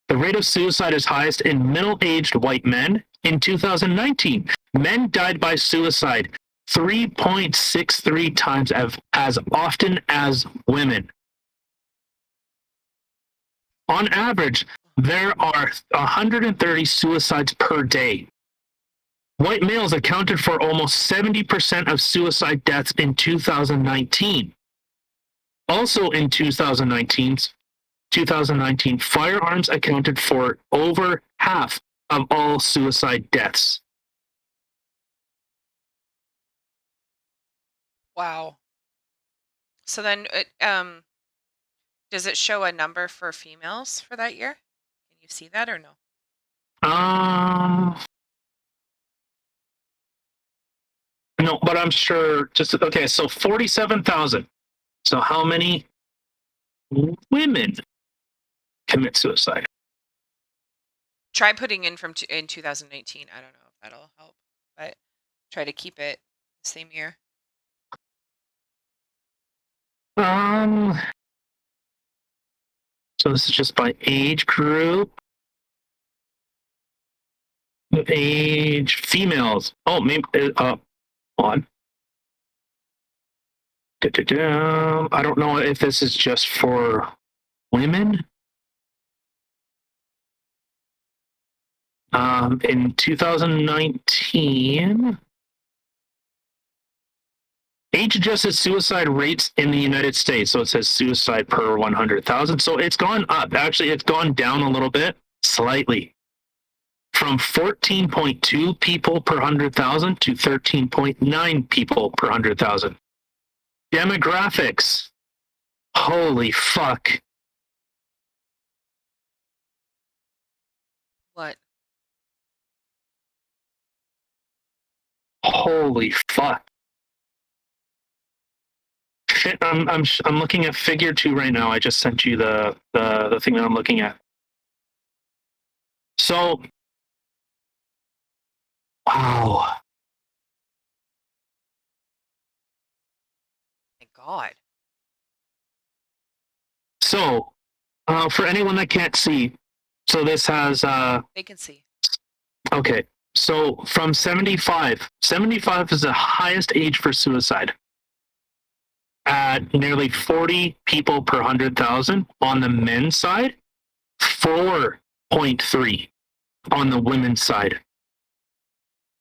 The rate of suicide is highest in middle-aged white men. In 2019, men died by suicide 3.63 times as often as women. On average, there are 130 suicides per day. White males accounted for almost 70% of suicide deaths in 2019. Also in 2019, firearms accounted for over half of all suicide deaths. Wow. So then does it show a number for females for that year? Can you see that or no? Um, no, but I'm sure. Just okay. So 47,000. So how many women commit suicide? Try putting in in 2019. I don't know if that'll help, but try to keep it the same year. Um, so this is just by age group. Age females. Oh, maybe on. I don't know if this is just for women. In 2019, age-adjusted suicide rates in the United States. So it says suicide per 100,000. So it's gone up. Actually, it's gone down a little bit, slightly, from 14.2 people per 100,000 to 13.9 people per 100,000. Demographics. Holy fuck. What? Holy fuck. Shit, I'm looking at figure 2 right now. I just sent you the thing that I'm looking at. So, wow. My God. So, for anyone that can't see, so this has They can see. okay. So from 75, 75 is the highest age for suicide at nearly 40 people per 100,000 on the men's side, 4.3 on the women's side.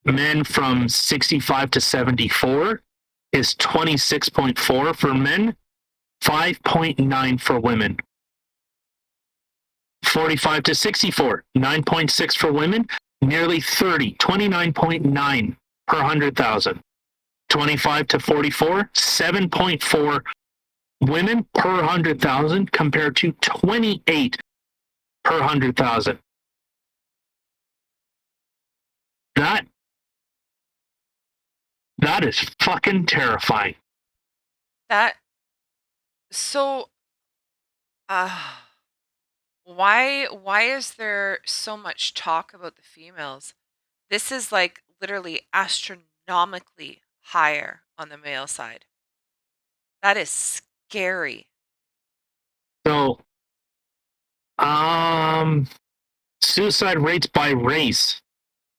Men from 65 to 74 is 26.4 for men, 5.9 for women. 45 to 64, 9.6 for women, nearly 30, 29.9 per 100,000. 25 to 44, 7.4 women per 100,000 compared to 28 per 100,000. That is fucking terrifying. That so uh why is there so much talk about the females? This is like literally astronomically higher on the male side. That is scary. So, suicide rates by race.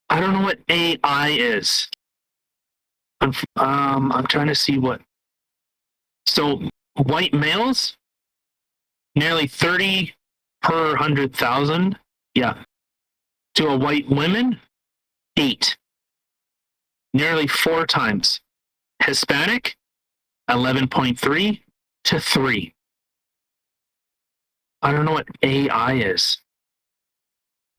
I don't know what AI is. I'm trying to see what. So white males, nearly 30 per 100,000. Yeah. To a white women, 8. Nearly 4 times. Hispanic, 11.3 to 3. I don't know what AI is.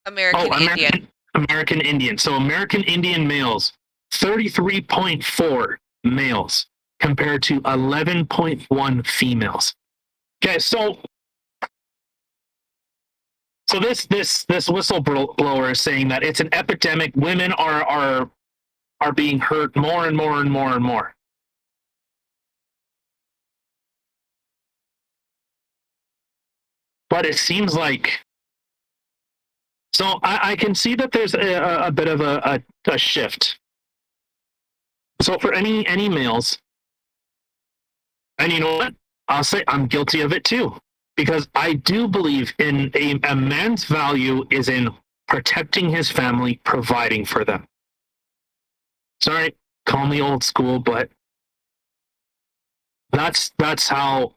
Oh, American Indian. American Indian. So American Indian males, 33.4 males compared to 11.1 females. Okay, so this whistleblower is saying that it's an epidemic. Women are being hurt more and more and more and more. But it seems like I can see that there's a bit of a shift. So for any males, and you know what? I'll say I'm guilty of it too. Because I do believe in a man's value is in protecting his family, providing for them. Sorry, call me old school, but that's how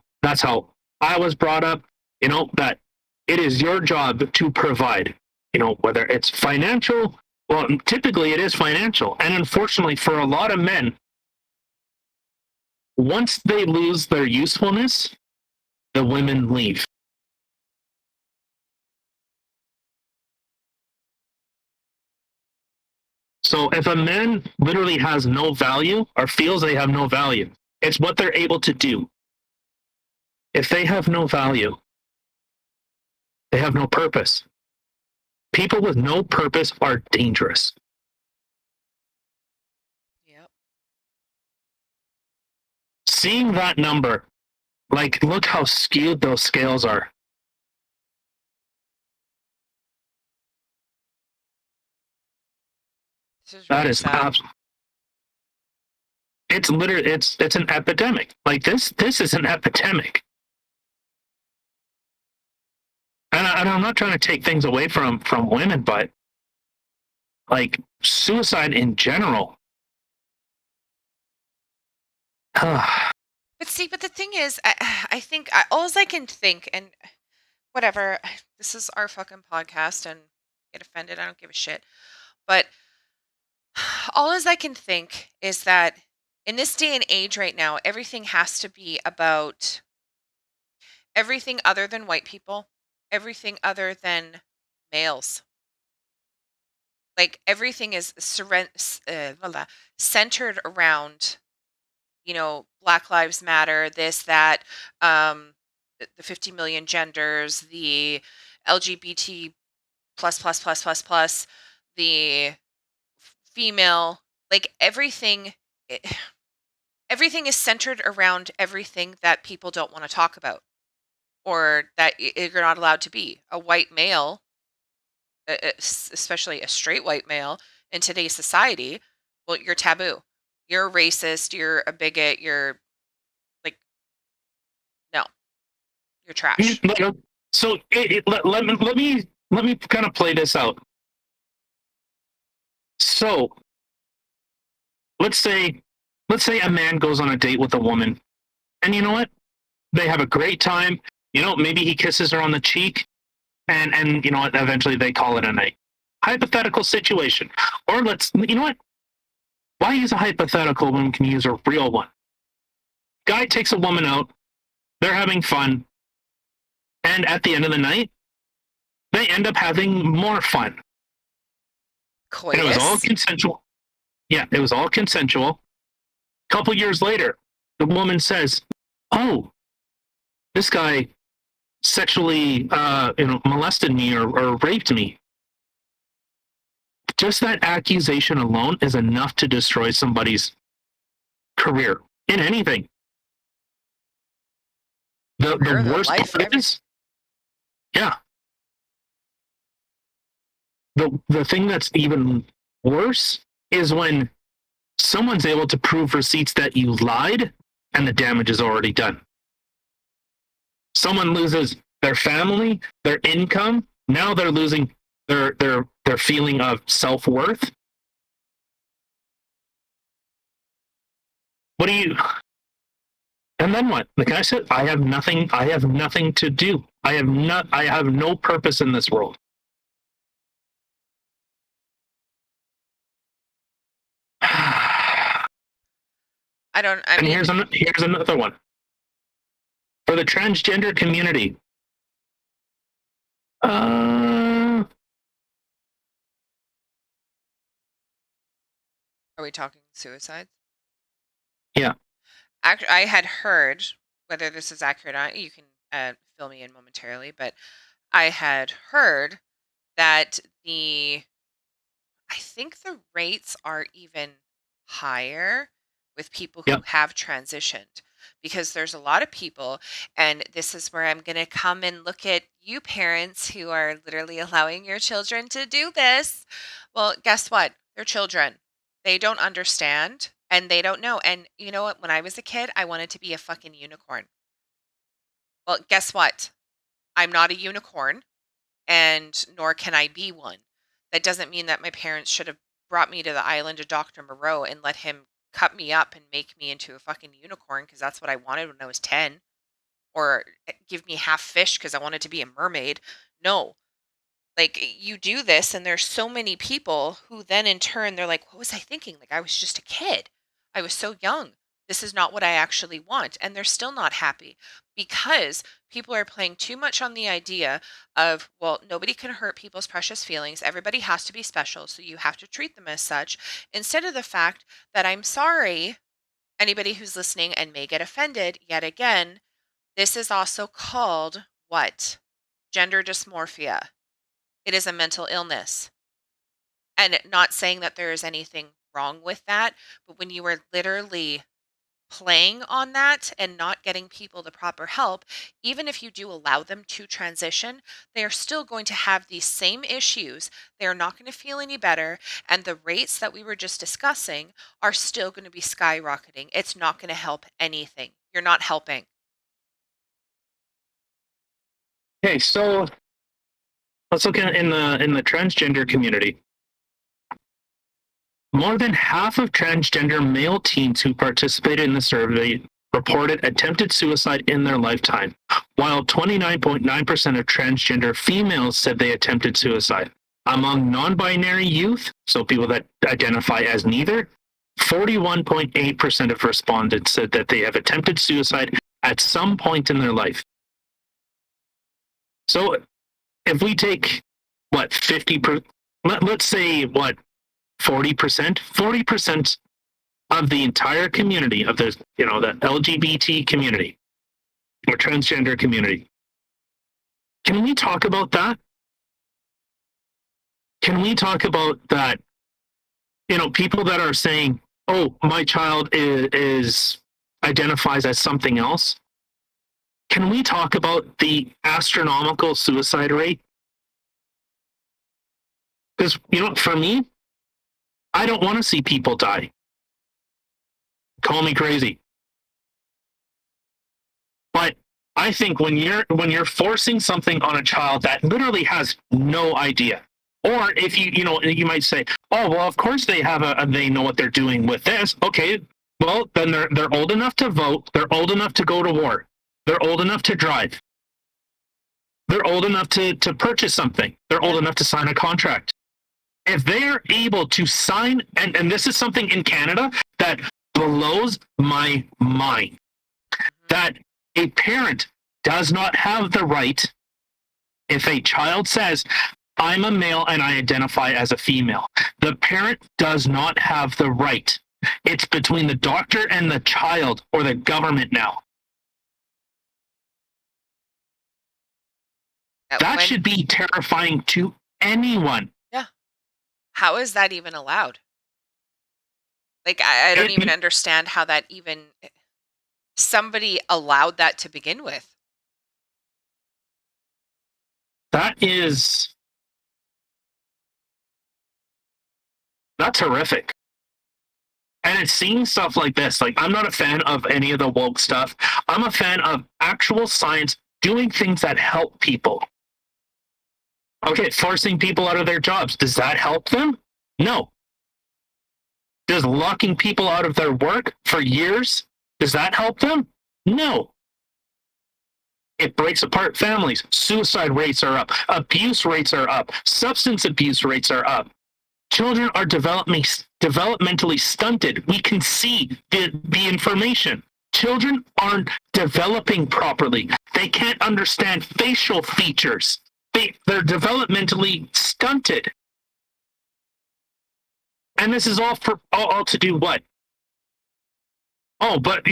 I was brought up. You know, that it is your job to provide. You know, whether it's financial, well, typically it is financial. And unfortunately for a lot of men, once they lose their usefulness, the women leave. So if a man literally has no value or feels they have no value, it's what they're able to do. If they have no value, they have no purpose. People with no purpose are dangerous. Yep. Seeing that number, like, look how skewed those scales are. This is That really is sad. it's literally it's an epidemic. Like this is an epidemic. And I'm not trying to take things away from women, but like suicide in general. But see, but the thing is, I think all I can think, and whatever, this is our fucking podcast, and get offended, I don't give a shit. But all as I can think is that in this day and age right now, everything has to be about everything other than white people, everything other than males. Like everything is centered around, Black Lives Matter, this, that, the 50 million genders, the LGBT plus, the female, like everything, eh, everything is centered around everything that people don't want to talk about or that you're not allowed to be. A white male, especially a straight white male in today's society, well, you're taboo. You're a racist, you're a bigot, you're like, no, you're trash. So let me kind of play this out. So let's say a man goes on a date with a woman, and you know what? They have a great time. You know, maybe he kisses her on the cheek, and you know what? Eventually they call it a night. Hypothetical situation. Or you know what? Why use a hypothetical when we can use a real one? Guy takes a woman out. They're having fun. And at the end of the night, they end up having more fun. And it was all Coitus? consensual. Yeah, it was all consensual. A couple years later, the woman says, "Oh, this guy sexually, molested me or raped me." Just that accusation alone is enough to destroy somebody's career in anything. Career, The the worst life, part everything. is, yeah, the thing that's even worse is when someone's able to prove receipts that you lied and the damage is already done. Someone loses their family, their income. Now they're losing their feeling of self-worth. What do you? And then what? Like I said, I have nothing. I have nothing to do. I have not. I have no purpose in this world. I don't. I And mean, here's another one for the transgender community. Uh, are we talking suicide? yeah, I had heard, whether this is accurate or not, you can fill me in momentarily, but I had heard that I think the rates are even higher with people who yep, have transitioned, because there's a lot of people, and this is where I'm going to come and look at you parents who are literally allowing your children to do this. Well, guess what? They're children. They don't understand and they don't know. And you know what? When I was a kid, I wanted to be a fucking unicorn. Well, guess what? I'm not a unicorn, and nor can I be one. That doesn't mean that my parents should have brought me to the island of Dr. Moreau and let him cut me up and make me into a fucking unicorn because that's what I wanted when I was 10, or give me half fish because I wanted to be a mermaid. No. Like, you do this, and there's so many people who then in turn they're like, "What was I thinking? Like, I was just a kid. I was so young. This is not what I actually want." And they're still not happy because people are playing too much on the idea of, well, nobody can hurt people's precious feelings. Everybody has to be special, so you have to treat them as such, instead of the fact that, I'm sorry, anybody who's listening and may get offended yet again, this is also called what? Gender dysmorphia. It is a mental illness. And not saying that there is anything wrong with that, but when you are literally playing on that and not getting people the proper help, even if you do allow them to transition, they are still going to have these same issues. They are not going to feel any better. And the rates that we were just discussing are still going to be skyrocketing. It's not going to help anything. You're not helping. okay, so let's look at in the transgender community. More than half of transgender male teens who participated in the survey reported attempted suicide in their lifetime, while 29.9% of transgender females said they attempted suicide. Among non-binary youth, so people that identify as neither, 41.8% of respondents said that they have attempted suicide at some point in their life. So if we take what 50%, let's say what 40% of the entire community of the the LGBT community or transgender community. Can we talk about that? Can we talk about that? People that are saying, "Oh, my child is identifies as something else." Can we talk about the astronomical suicide rate? Because for me, I don't want to see people die. Call me crazy. But I think when you're forcing something on a child that literally has no idea, or if you might say, oh well, of course they know what they're doing with this. Okay, well then they're old enough to vote. They're old enough to go to war. They're old enough to drive. They're old enough to purchase something. They're old enough to sign a contract. If they are able to sign, and this is something in Canada that blows my mind, that a parent does not have the right, if a child says, I'm a male and I identify as a female, the parent does not have the right. It's between the doctor and the child or the government now. That should be terrifying to anyone. Yeah. How is that even allowed? Like, I don't even understand how that even somebody allowed that to begin with. That's horrific. And it's seeing stuff like this. Like, I'm not a fan of any of the woke stuff. I'm a fan of actual science doing things that help people. Okay, forcing people out of their jobs. Does that help them? No. Does locking people out of their work for years, does that help them? No. It breaks apart families. Suicide rates are up. Abuse rates are up. Substance abuse rates are up. Children are developmentally stunted. We can see the information. Children aren't developing properly. They can't understand facial features. They're developmentally stunted. And this is all to do what? Oh, but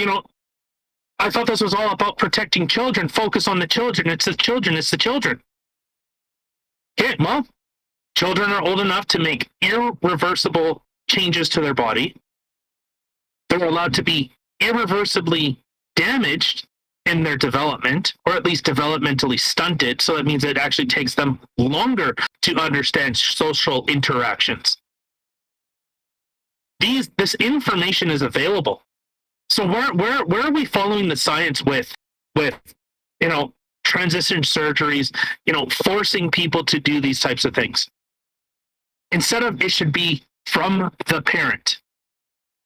I thought this was all about protecting children. Focus on the children. It's the children. It's the children. Okay, well, children are old enough to make irreversible changes to their body. They're allowed to be irreversibly damaged in their development, or at least developmentally stunted. So that means it actually takes them longer to understand social interactions. This information is available. So where are we following the science with transition surgeries, forcing people to do these types of things? Instead of, it should be from the parent.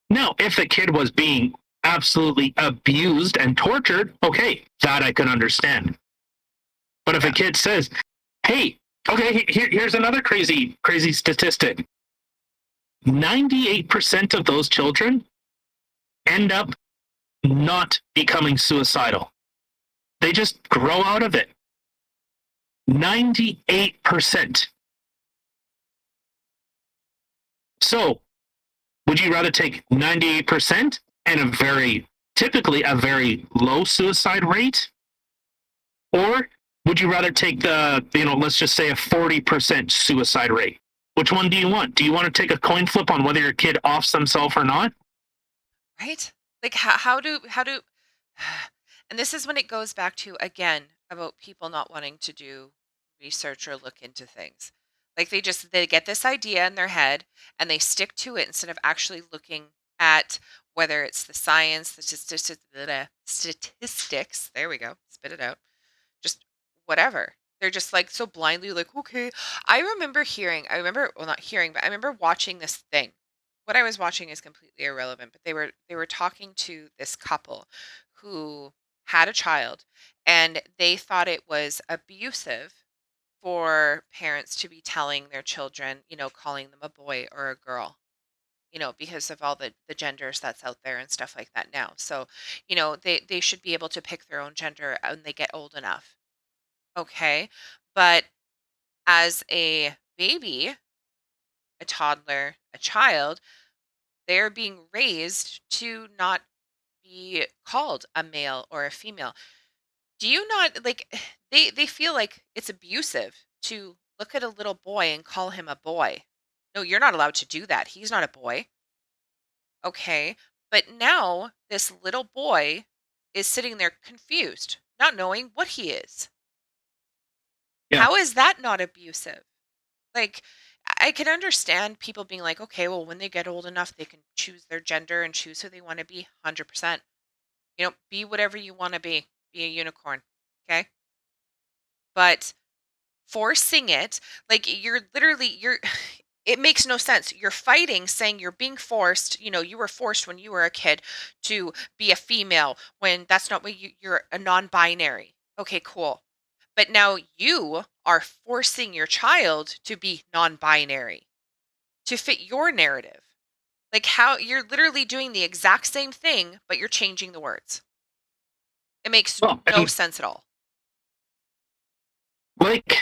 Now, if the kid was being absolutely abused and tortured, okay, that I can understand. But if a kid says, hey, okay, here's another crazy statistic. 98% of those children end up not becoming suicidal. They just grow out of it. 98%. So, would you rather take 98% and typically a very low suicide rate? Or would you rather take let's just say a 40% suicide rate? Which one do you want? Do you want to take a coin flip on whether your kid offs themselves or not? Right? Like how do and this is when it goes back to again about people not wanting to do research or look into things. Like they get this idea in their head and they stick to it instead of actually looking at whether it's the science, the statistics, there we go, spit it out. Just whatever. They're just like so blindly like, okay. Well, not hearing, but I remember watching this thing. What I was watching is completely irrelevant, but they were talking to this couple who had a child and they thought it was abusive for parents to be telling their children, calling them a boy or a girl, because of all the genders that's out there and stuff like that now. So, they should be able to pick their own gender when they get old enough. Okay. But as a baby, a toddler, a child, they're being raised to not be called a male or a female. Do you not like they feel like it's abusive to look at a little boy and call him a boy? No, you're not allowed to do that. He's not a boy. Okay. But now this little boy is sitting there confused, not knowing what he is. Yeah. How is that not abusive? Like, I can understand people being like, okay, well, when they get old enough, they can choose their gender and choose who they want to be. 100%. Be whatever you want to be. Be a unicorn. Okay. But forcing it, like it makes no sense. You're fighting saying you're being forced, you were forced when you were a kid to be a female when that's not what you're a non-binary. Okay, cool. But now you are forcing your child to be non-binary to fit your narrative. Like how you're literally doing the exact same thing, but you're changing the words. It makes Well, no sense at all. like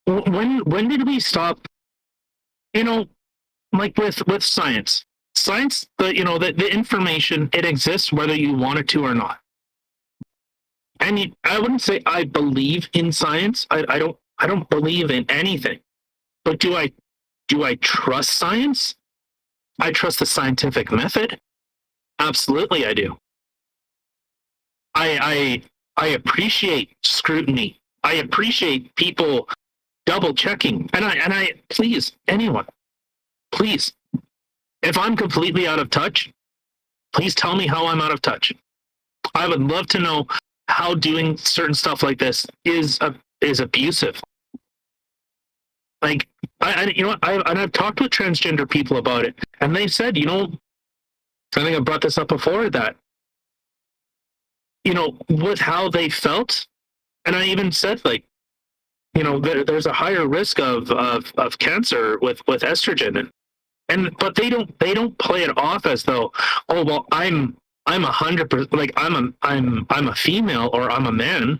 when did we stop? Like with science. Science, the information, it exists whether you want it to or not. And I wouldn't say I believe in science. I don't believe in anything. But do I trust science? I trust the scientific method. Absolutely, I do. I appreciate scrutiny. I appreciate people double checking. And I please, anyone, please, if I'm completely out of touch, please tell me how I'm out of touch. I would love to know how doing certain stuff like this is abusive. Like, I've talked with transgender people about it, And they said, I think I brought this up before, that, with how they felt. And I even said, like, there's a higher risk of cancer with estrogen. But they don't play it off as though, oh, well, I'm 100%, like, I'm a female or I'm a man.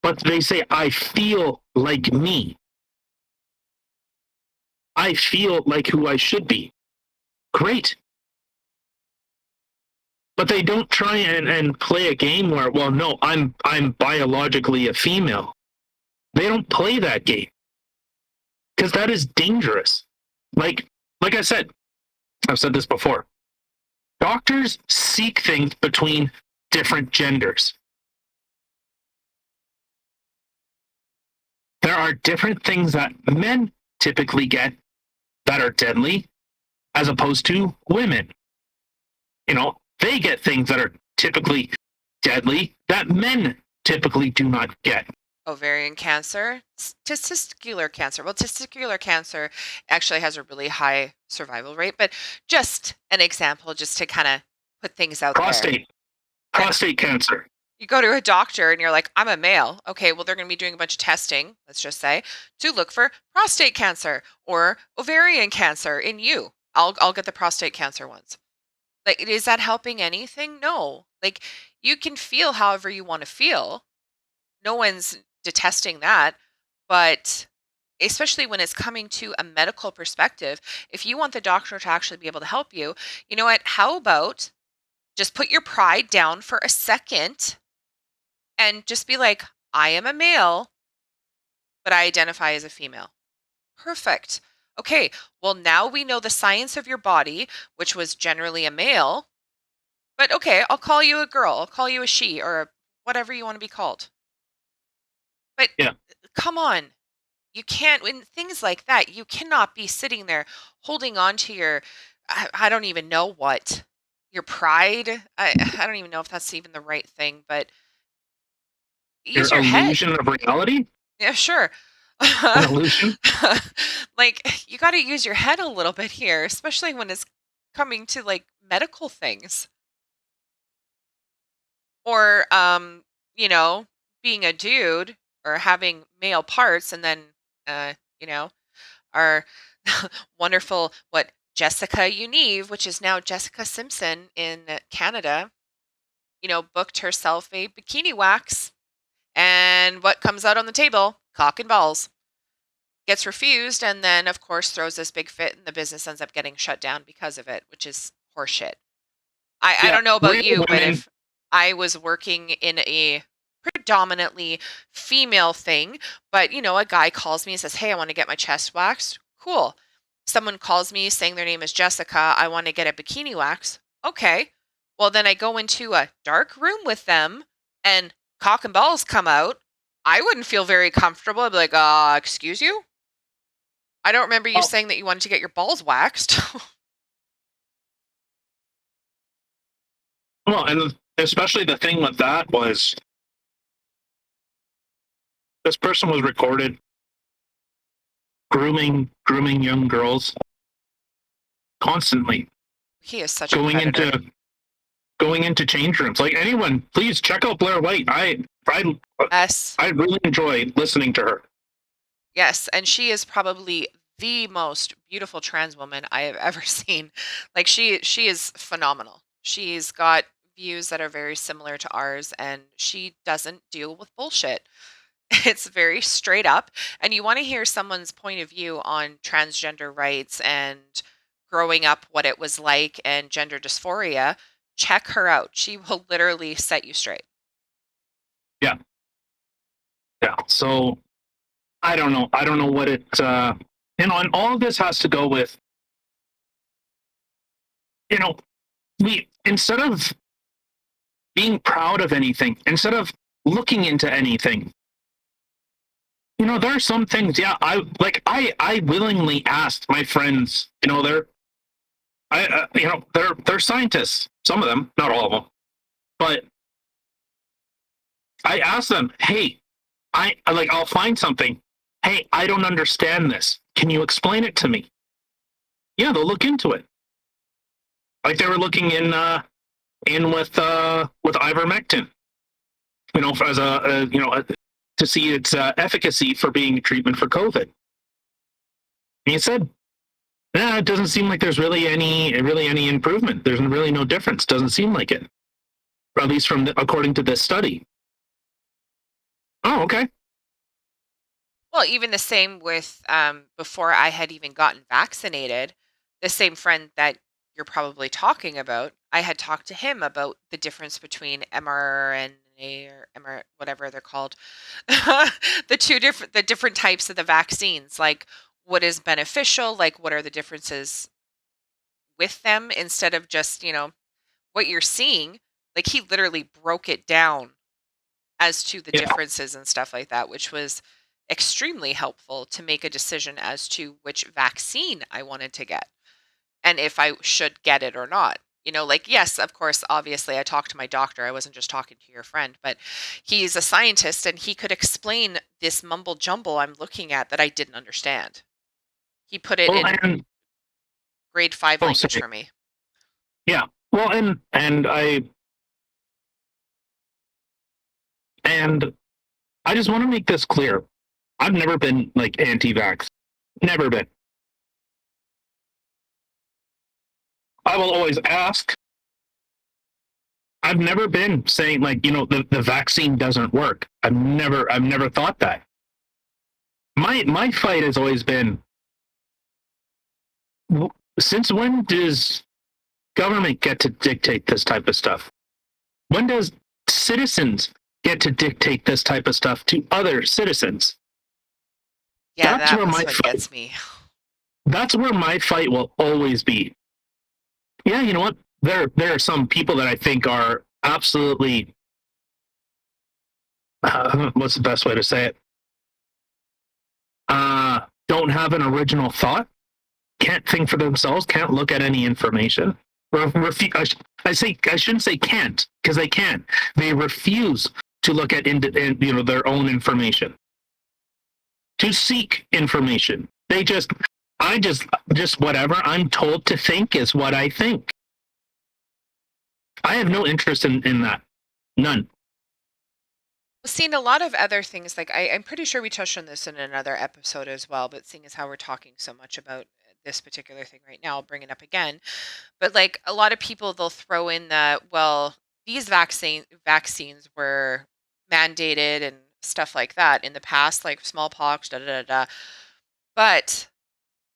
But they say, I feel like me. I feel like who I should be. Great. But they don't try and play a game where, well, no, I'm biologically a female. They don't play that game, because that is dangerous. Like I said, I've said this before. Doctors seek things between different genders. There are different things that men typically get that are deadly, as opposed to women. They get things that are typically deadly that men typically do not get. Ovarian cancer, testicular cancer. Well, testicular cancer actually has a really high survival rate, but just an example, just to kind of put things out there. Prostate cancer. You go to a doctor and you're like, I'm a male. Okay, well, they're going to be doing a bunch of testing, let's just say, to look for prostate cancer or ovarian cancer in you. I'll get the prostate cancer ones. Like, is that helping anything? No. Like, you can feel however you want to feel. No one's detesting that, but especially when it's coming to a medical perspective, if you want the doctor to actually be able to help you, you know what? How about just put your pride down for a second and just be like, I am a male, but I identify as a female. Perfect. Okay, well, now we know the science of your body, which was generally a male, but okay, I'll call you a girl, I'll call you a she, or whatever you want to be called. But Yeah. come on, you can't, when things like that, you cannot be sitting there holding on to your, I don't even know what, your pride. I don't even know if that's even the right thing, but Your use your head. illusion of reality? Yeah, sure. An illusion? Like, you got to use your head a little bit here, especially when it's coming to like medical things or, you know, being a dude or having male parts and then, uh, you know, our wonderful, what, Jessica Unive, which is now Jessica Simpson in Canada, booked herself a bikini wax. And what comes out on the table? Cock and balls. Gets refused, and then, of course, throws this big fit, and the business ends up getting shut down because of it, which is horseshit. I Yeah. don't know about Real you, but women. if I was working in a predominantly female thing, but a guy calls me and says, "Hey, I want to get my chest waxed." Cool. Someone calls me saying their name is Jessica. I want to get a bikini wax. Okay. Well, then I go into a dark room with them and cock and balls come out. I wouldn't feel very comfortable. I'd be like, excuse you? I don't remember you Oh, saying that you wanted to get your balls waxed. well, and especially the thing with that was, this person was recorded grooming young girls constantly, He is such a going predator. into going into change rooms. Like, anyone, please check out Blair White. I Yes. I really enjoy listening to her. Yes, and she is probably the most beautiful trans woman I have ever seen. Like, she is phenomenal. She's got views that are very similar to ours, and she doesn't deal with bullshit. It's very straight up, and you want to hear someone's point of view on transgender rights and growing up, what it was like, and gender dysphoria. Check her out. She will literally set you straight. Yeah, yeah. So I don't know. I don't know what it. And all of this has to go with, you know we, instead of being proud of anything, instead of looking into anything, there are some things. Yeah, I willingly asked my friends. They're scientists. Some of them, not all of them, but I asked them, hey, I'll find something. Hey, I don't understand this. Can you explain it to me? Yeah, they'll look into it. Like they were looking in with ivermectin, as to see its efficacy for being a treatment for COVID. And he said, "Yeah, it doesn't seem like there's really any improvement. There's really no difference. Doesn't seem like it, or at least according to this study." Oh, okay. Well, even the same with before I had even gotten vaccinated, the same friend that you're probably talking about, I had talked to him about the difference between mRNA or MR, whatever they're called, the different types of the vaccines, like what is beneficial, like what are the differences with them instead of just, what you're seeing. Like he literally broke it down as to the Yeah. differences and stuff like that, which was extremely helpful to make a decision as to which vaccine I wanted to get and if I should get it or not. Like, yes, of course, obviously, I talked to my doctor. I wasn't just talking to your friend, but he's a scientist and he could explain this mumble jumble I'm looking at that I didn't understand. He put it Well, in and grade 5 oh, language sorry. for me. Yeah. Well, and I just want to make this clear. I've never been like anti-vax. Never been. I will always ask. I've never been saying like, the vaccine doesn't work. I've never thought that. My fight has always been, since when does government get to dictate this type of stuff? When does citizens get to dictate this type of stuff to other citizens? Yeah, That's that where was my what fight gets me. that's where my fight will always be. Yeah, you know what? There are some people that I think are absolutely, what's the best way to say it? Don't have an original thought, can't think for themselves, can't look at any information. I shouldn't say can't, because they can. They refuse to look at their own information, to seek information. I just whatever I'm told to think is what I think. I have no interest in that. None. Seen a lot of other things, like I'm pretty sure we touched on this in another episode as well, but seeing as how we're talking so much about this particular thing right now, I'll bring it up again. But like a lot of people, they'll throw in that, well, these vaccines were mandated and stuff like that in the past, like smallpox, da da da da. But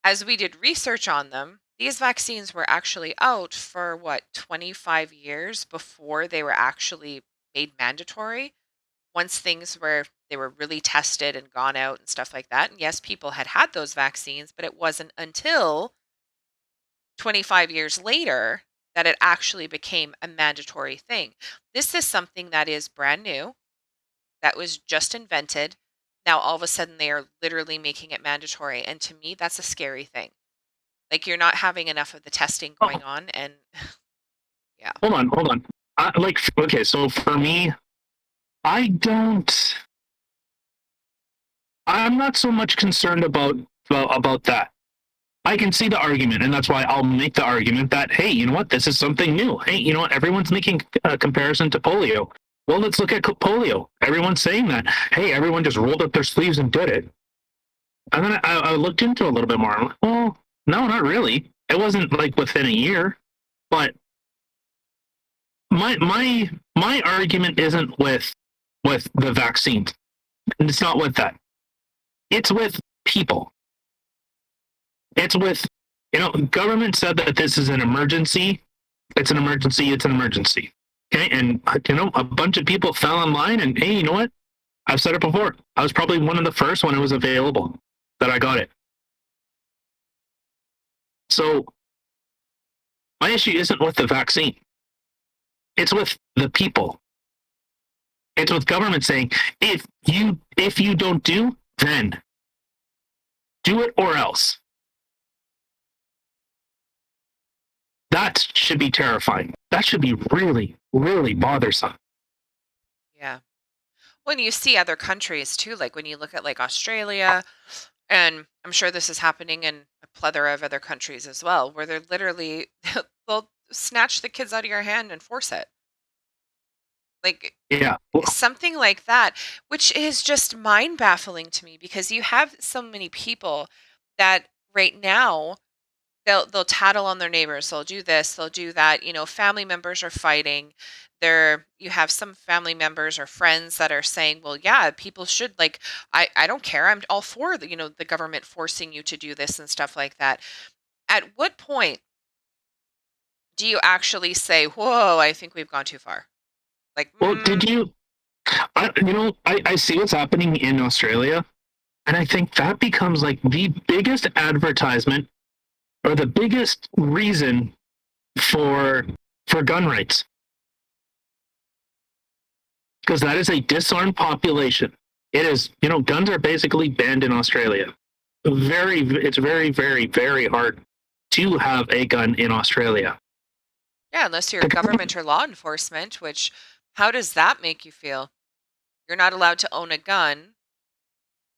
as we did research on them, these vaccines were actually out for what, 25 years before they were actually made mandatory. Once things were they were really tested and gone out and stuff like that. And yes, people had had those vaccines, but it wasn't until 25 years later that it actually became a mandatory thing. This is something that is brand new, that was just invented. Now all of a sudden they are literally making it mandatory, and to me that's a scary thing. Like you're not having enough of the testing going Oh, on, and yeah. hold on. Okay, so for me, I don't. I'm not so much concerned about that. I can see the argument, and that's why I'll make the argument that, hey, you know what, this is something new. Hey, you know what, everyone's making a comparison to polio. Well, let's look at polio. Everyone's saying that. Hey, everyone just rolled up their sleeves and did it. And then I looked into it a little bit more. I'm like, well, no, not really. It wasn't like within a year. But my argument isn't with the vaccines. It's not with that. It's with people. It's with, government said that this is an emergency. It's an emergency. It's an emergency. Okay. And, a bunch of people fell in line, and hey, you know what? I've said it before. I was probably one of the first when it was available that I got it. So my issue isn't with the vaccine. It's with the people. It's with government saying, if you don't do, then do it or else. That should be terrifying. That should be really, really bothersome. Yeah. When you see other countries too, like when you look at like Australia, And I'm sure this is happening in a plethora of other countries as well, where they're literally they'll snatch the kids out of your hand and force it. Like Yeah. Well, something like that, which is just mind baffling to me because you have so many people that right now they'll tattle on their neighbors. They'll do this, they'll do that. Family members are fighting. You have some family members or friends that are saying, "Well, yeah, people should like I don't care. I'm all for the government forcing you to do this and stuff like that." At what point do you actually say, "Whoa, I think we've gone too far." Like, well, did you? I see what's happening in Australia, and I think that becomes like the biggest advertisement or the biggest reason for gun rights, because that is a disarmed population. It is, guns are basically banned in Australia. It's very, very, very hard to have a gun in Australia. yeah, unless you're government or law enforcement, which how does that make you feel? You're not allowed to own a gun,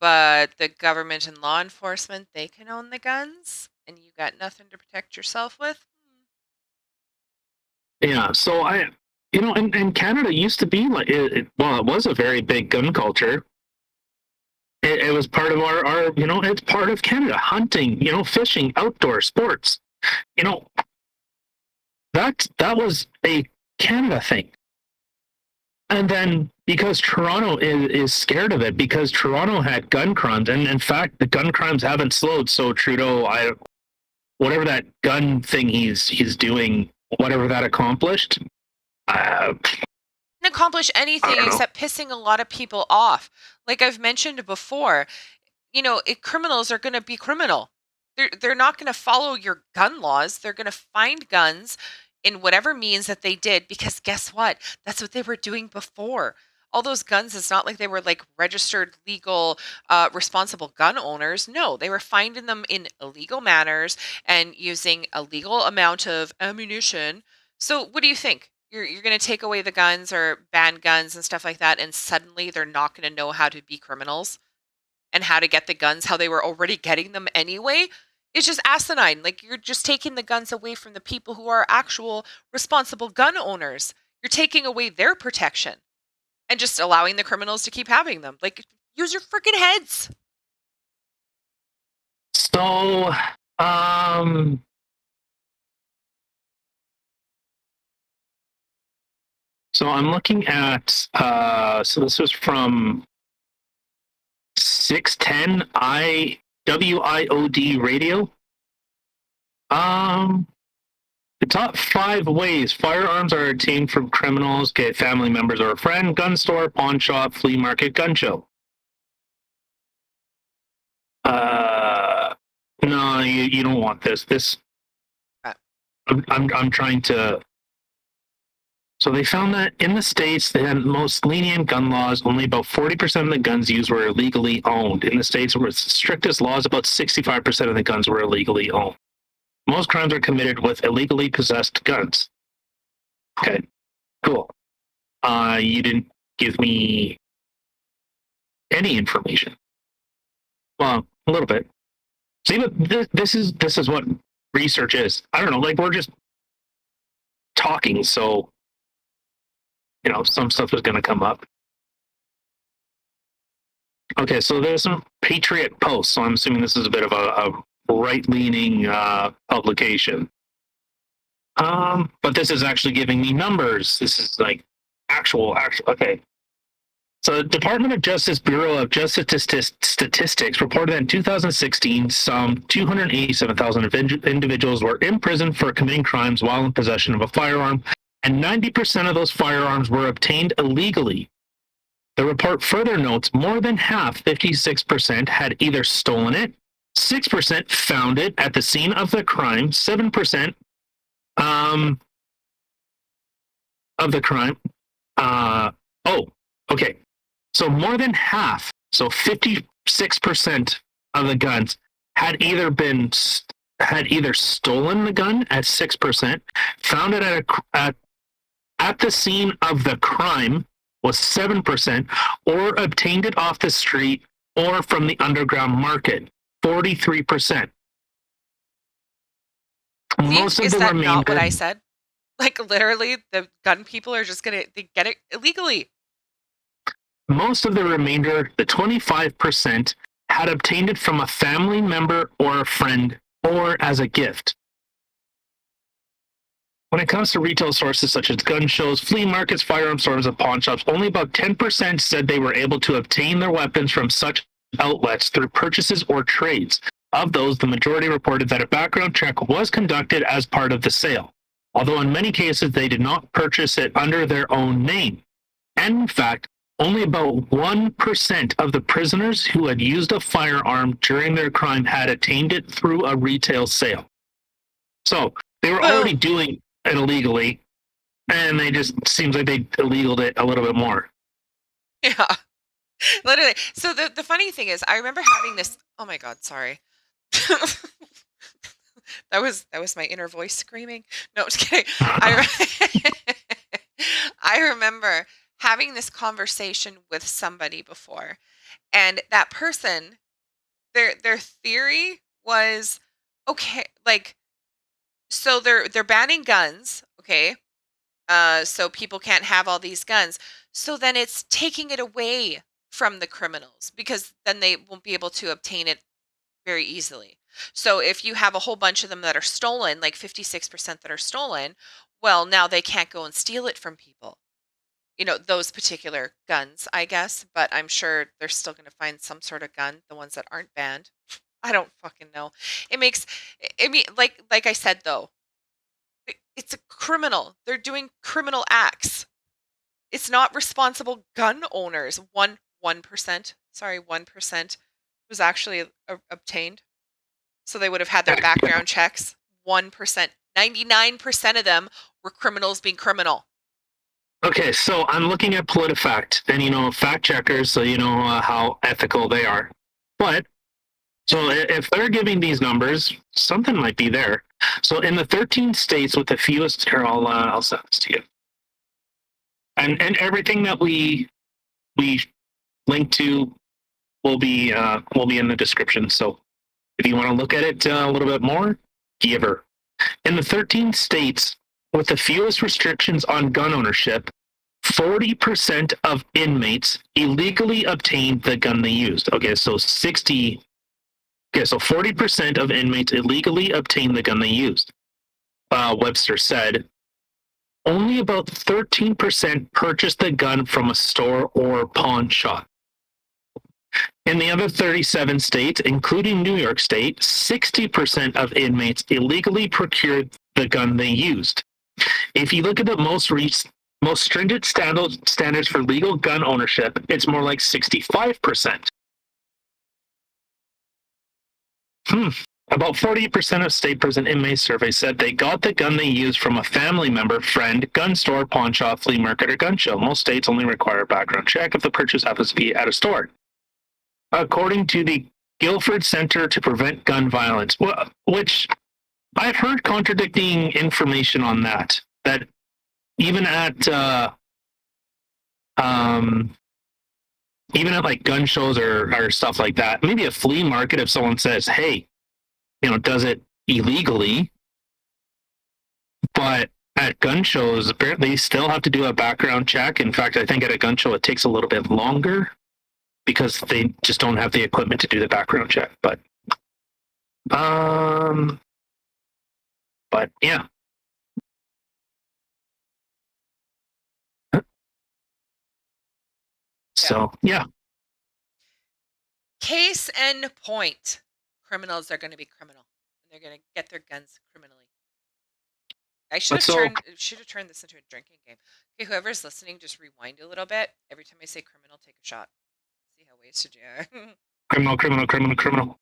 but the government and law enforcement, they can own the guns, and you got nothing to protect yourself with? Yeah, so and Canada used to be like, well, it was a very big gun culture. It was part of our, it's part of Canada. Hunting, fishing, outdoor sports. You know, that was a Canada thing. And then because Toronto is scared of it, because Toronto had gun crimes, and in fact, the gun crimes haven't slowed. So Trudeau, whatever that gun thing he's doing, whatever that accomplished, uh, Can accomplish I anything don't know. except pissing a lot of people off. Like I've mentioned before, criminals are going to be criminal. They're not going to follow your gun laws. They're going to find guns in whatever means that they did because guess what? That's what they were doing before. All those guns, it's not like they were like registered, legal, responsible gun owners. No, they were finding them in illegal manners and using a legal amount of ammunition. So, what do you think? You're going to take away the guns or ban guns and stuff like that, and suddenly they're not going to know how to be criminals? And how to get the guns how they were already getting them anyway. It's just asinine. Like you're just taking the guns away from the people who are actual responsible gun owners. You're taking away their protection and just allowing the criminals to keep having them. Like use your freaking heads. So, um, so I'm looking at so this was from 610 WIOD radio. Um, the top 5 ways firearms are obtained from criminals: get family members or a friend, gun store, pawn shop, flea market, gun show. Uh, no, you don't want this. Uh, I'm trying to. So they found that in the states they had most lenient gun laws. Only about 40% of the guns used were illegally owned. In the states with strictest laws, about 65% of the guns were illegally owned. Most crimes are committed with illegally possessed guns. Okay, cool. You didn't give me any information. Well, a little bit. See, but this is what research is. I don't know. Like we're just talking, so some stuff is going to come up. Okay, so there's some Patriot Post. So I'm assuming this is a bit of a right-leaning publication. But this is actually giving me numbers. This is like actual. Okay. So the Department of Justice Bureau of Justice Statistics reported that in 2016, some 287,000 individuals were imprisoned for committing crimes while in possession of a firearm, and 90% of those firearms were obtained illegally. The report further notes more than half, 56%, had either stolen it, 6% found it at the scene of the crime, 7% of the crime. Okay. So more than half, so 56% of the guns had either stolen the gun at 6%, found it at the scene of the crime was 7%, or obtained it off the street or from the underground market 43%. See, Most of is the that not what remainder, I said? Like literally, the gun people are just they get it illegally. the 25%, had obtained it from a family member or a friend or as a gift. When it comes to retail sources such as gun shows, flea markets, firearm stores, and pawn shops, only about 10% said they were able to obtain their weapons from such outlets through purchases or trades. Of those, the majority reported that a background check was conducted as part of the sale, although in many cases they did not purchase it under their own name. And in fact, only about 1% of the prisoners who had used a firearm during their crime had attained it through a retail sale. So they were already Boom. doing it illegally, and they just seems like they illegaled it a little bit more. Yeah, literally. So the funny thing is, I remember having this. Oh my God, sorry. that was my inner voice screaming. No, just kidding. I remember having this conversation with somebody before, and that person, their theory was okay, like so they're banning guns, okay? So people can't have all these guns. So then it's taking it away from the criminals because then they won't be able to obtain it very easily. So if you have a whole bunch of them that are stolen, like 56% that are stolen, well, now they can't go and steal it from people. Those particular guns, I guess, but I'm sure they're still going to find some sort of gun, the ones that aren't banned. I don't fucking know. It makes I mean like I said though, it's a criminal. They're doing criminal acts. It's not responsible gun owners. 1%, sorry, 1% was actually obtained. So they would have had their background checks. 1%. 99% of them were criminals being criminal. Okay, so I'm looking at PolitiFact, and fact checkers, so how ethical they are. But so if they're giving these numbers, something might be there. So in the 13 states with the fewest, here I'll send this to you, and everything that we link to will be in the description. So if you want to look at it a little bit more, giver. In the 13 states with the fewest restrictions on gun ownership, 40% of inmates illegally obtained the gun they used. Okay, so 40% of inmates illegally obtained the gun they used. Webster said only about 13% purchased the gun from a store or pawn shop. In the other 37 states, including New York State, 60% of inmates illegally procured the gun they used. If you look at the most stringent standards for legal gun ownership, it's more like 65%. About 40% of state prison inmates surveyed said they got the gun they used from a family member, friend, gun store, pawn shop, flea market, or gun show. Most states only require a background check if the purchase happens to be at a store. According to the Guilford Center to Prevent Gun Violence, which I've heard contradicting information on that even at like gun shows or stuff like that, maybe a flea market, if someone says, hey, does it illegally, but at gun shows, apparently, you still have to do a background check. In fact, I think at a gun show, it takes a little bit longer because they just don't have the equipment to do the background check. But yeah. So, yeah. Case and point. Criminals are going to be criminal. And they're going to get their guns criminally. I should have turned this into a drinking game. Okay, whoever's listening, just rewind a little bit. Every time I say criminal, take a shot. See how wasted you are. Criminal.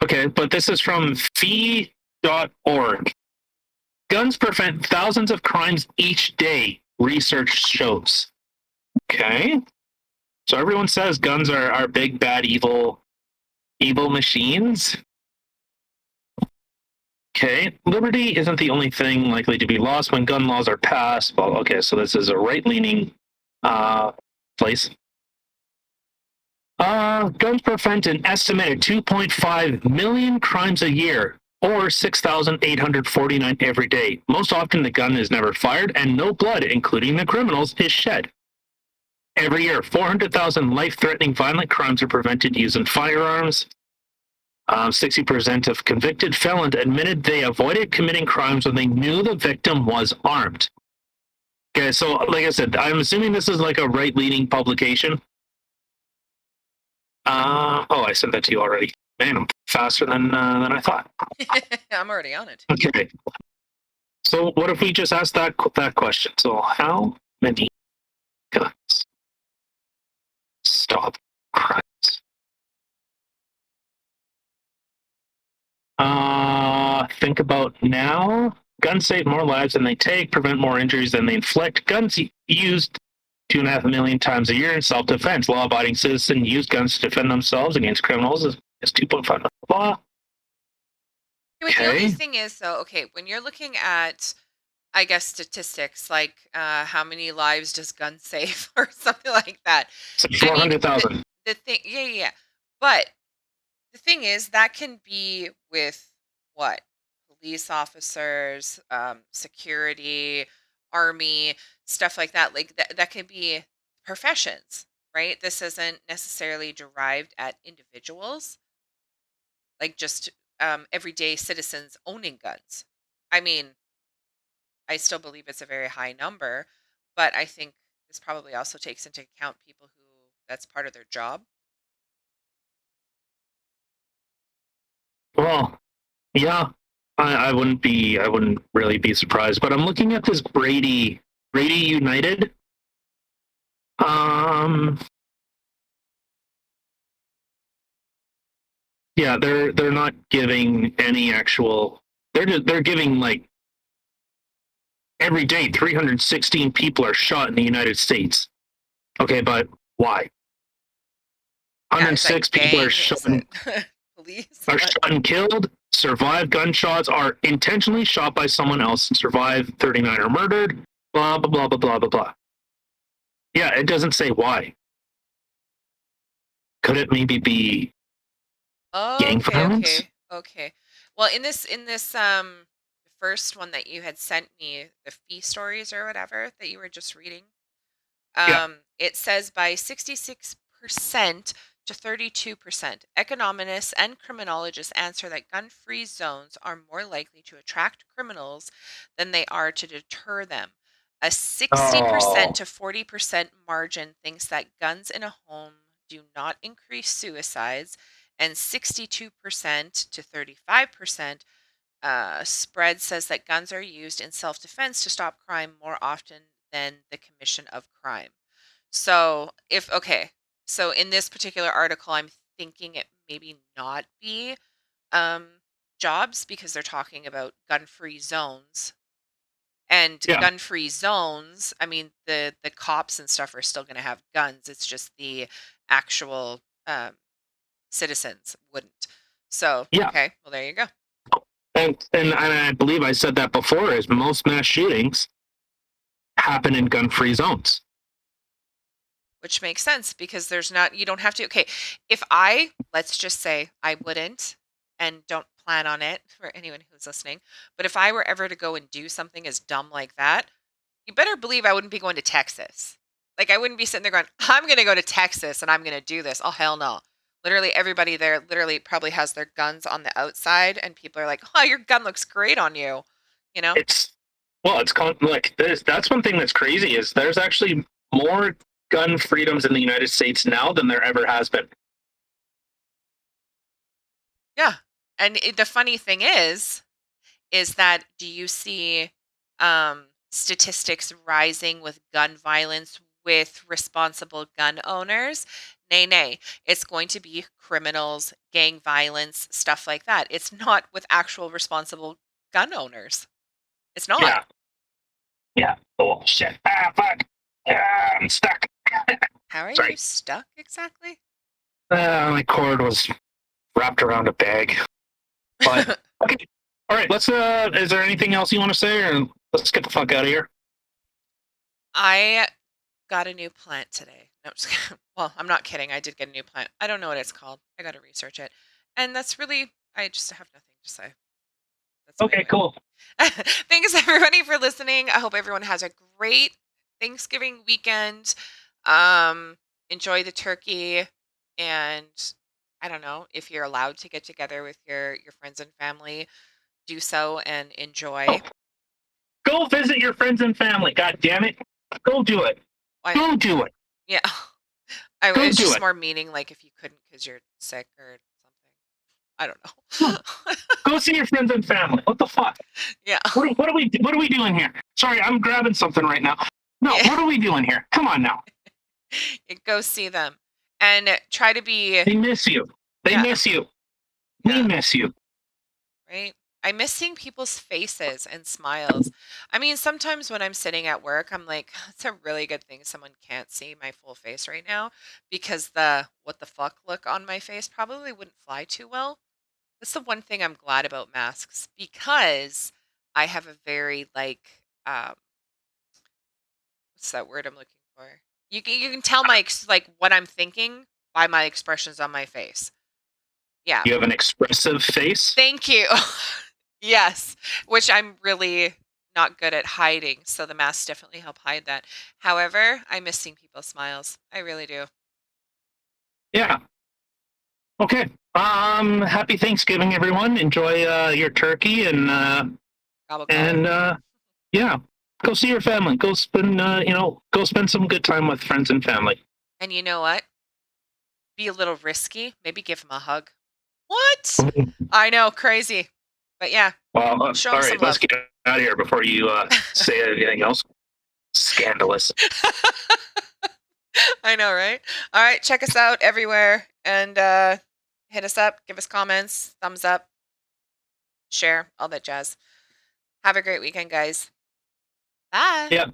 Okay, but this is from fee.org. Guns prevent thousands of crimes each day, research shows. Okay. So everyone says guns are big, bad, evil machines. Okay. Liberty isn't the only thing likely to be lost when gun laws are passed. Well, okay, so this is a right-leaning place. Guns prevent an estimated 2.5 million crimes a year, or 6,849 every day. Most often, the gun is never fired, and no blood, including the criminals, is shed. Every year, 400,000 life-threatening violent crimes are prevented using firearms. 60% of convicted felons admitted they avoided committing crimes when they knew the victim was armed. Okay, so like I said, I'm assuming this is like a right-leaning publication. I sent that to you already. Man, I'm faster than I thought. I'm already on it. Okay. So what if we just ask that question? So how many guns stop crimes? Think about now. Guns save more lives than they take, prevent more injuries than they inflict. Guns used 2.5 million times a year in self-defense. Law-abiding citizens use guns to defend themselves against criminals is 2.5 law. Wait, the only thing is, though, okay, when you're looking at, I guess, statistics like how many lives does gun save or something like that. So I mean, 400,000. the thing, yeah. But the thing is, that can be with what? Police officers, security, army, stuff like that. Like that can be professions, right? This isn't necessarily derived at individuals, like just everyday citizens owning guns. I mean, I still believe it's a very high number, but I think this probably also takes into account people who that's part of their job. Well, yeah, I wouldn't really be surprised. But I'm looking at this Brady United. Um, yeah, they're not giving any actual. They're giving like every day 316 people are shot in the United States. Okay, but why? Yeah, is that 106 people gang? Is it police? are What? shot and killed. Survive gunshots are intentionally shot by someone else. Survive 39 are murdered. Blah blah blah blah blah blah blah. Yeah, it doesn't say why. Could it maybe be gang Okay, violence? okay. Well, the first one that you had sent me, the fee stories or whatever that you were just reading, Yeah. it says by 66% to 32%, economists and criminologists answer that gun-free zones are more likely to attract criminals than they are to deter them. A 60% Oh, to 40% margin thinks that guns in a home do not increase suicides, and 62% to 35% spread says that guns are used in self-defense to stop crime more often than the commission of crime. So, so in this particular article, I'm thinking it maybe not be um, jobs because they're talking about gun-free zones. And yeah, gun-free zones, I mean, the cops and stuff are still going to have guns. It's just the actual citizens wouldn't. So, yeah. okay, well, there you go. And I believe I said that before. Is most mass shootings happen in gun-free zones? Which makes sense because you don't have to. Okay, if let's just say I wouldn't and don't plan on it for anyone who's listening, but if I were ever to go and do something as dumb like that, you better believe I wouldn't be going to Texas. Like, I wouldn't be sitting there going, I'm going to go to Texas and I'm going to do this. Oh, hell no. Literally, everybody there literally probably has their guns on the outside, and people are like, oh, your gun looks great on you. You know? It's like this. That's one thing that's crazy is there's actually more gun freedoms in the United States now than there ever has been. Yeah. And the funny thing is that do you see statistics rising with gun violence with responsible gun owners? Nay, nay. It's going to be criminals, gang violence, stuff like that. It's not with actual responsible gun owners. It's not. Yeah, yeah. Oh shit! Ah, fuck! Ah, I'm stuck. How are you Sorry. stuck exactly? My cord was wrapped around a bag. But okay. All right. Let's. Is there anything else you want to say, or let's get the fuck out of here? I got a new plant today. No, just kidding. Well, I'm not kidding. I did get a new plant. I don't know what it's called. I got to research it. And that's really, I just have nothing to say. That's my Okay, win. cool. Thanks everybody for listening. I hope everyone has a great Thanksgiving weekend. Um, Enjoy the turkey, and I don't know if you're allowed to get together with your friends and family, do so and Oh, enjoy. go visit your friends and family. God damn it. Go do it. I, Go do it. yeah, Go it's do just it. more meaning like if you couldn't because you're sick or something. I don't Come on. know. Go see your friends and family. What the fuck? Yeah, What are we doing here? Sorry, I'm grabbing something right now. No, yeah. what are we doing here? Come on now. Go see them and try to be. They miss you. They Yeah, miss you. We yeah. miss you. Right? I miss seeing people's faces and smiles. I mean, sometimes when I'm sitting at work, I'm like, it's a really good thing someone can't see my full face right now because the what the fuck look on my face probably wouldn't fly too well. That's the one thing I'm glad about masks because I have a very um what's that word I'm looking for? You can tell like what I'm thinking by my expressions on my face. Yeah. You have an expressive face. Thank you. Yes, which I'm really not good at hiding, so the masks definitely help hide that. However, I miss seeing people's smiles. I really do. Yeah. Okay. Happy Thanksgiving, everyone. Enjoy your turkey Gobble gobble. and yeah, go see your family. Go spend go spend some good time with friends and family. And you know what? Be a little risky. Maybe give him a hug. What? I know, crazy. But yeah, Well, show all him some right, let's love. get out of here before you say anything else scandalous. I know, right? All right, check us out everywhere and hit us up, give us comments, thumbs up, share, all that jazz. Have a great weekend, guys. Bye. Yeah.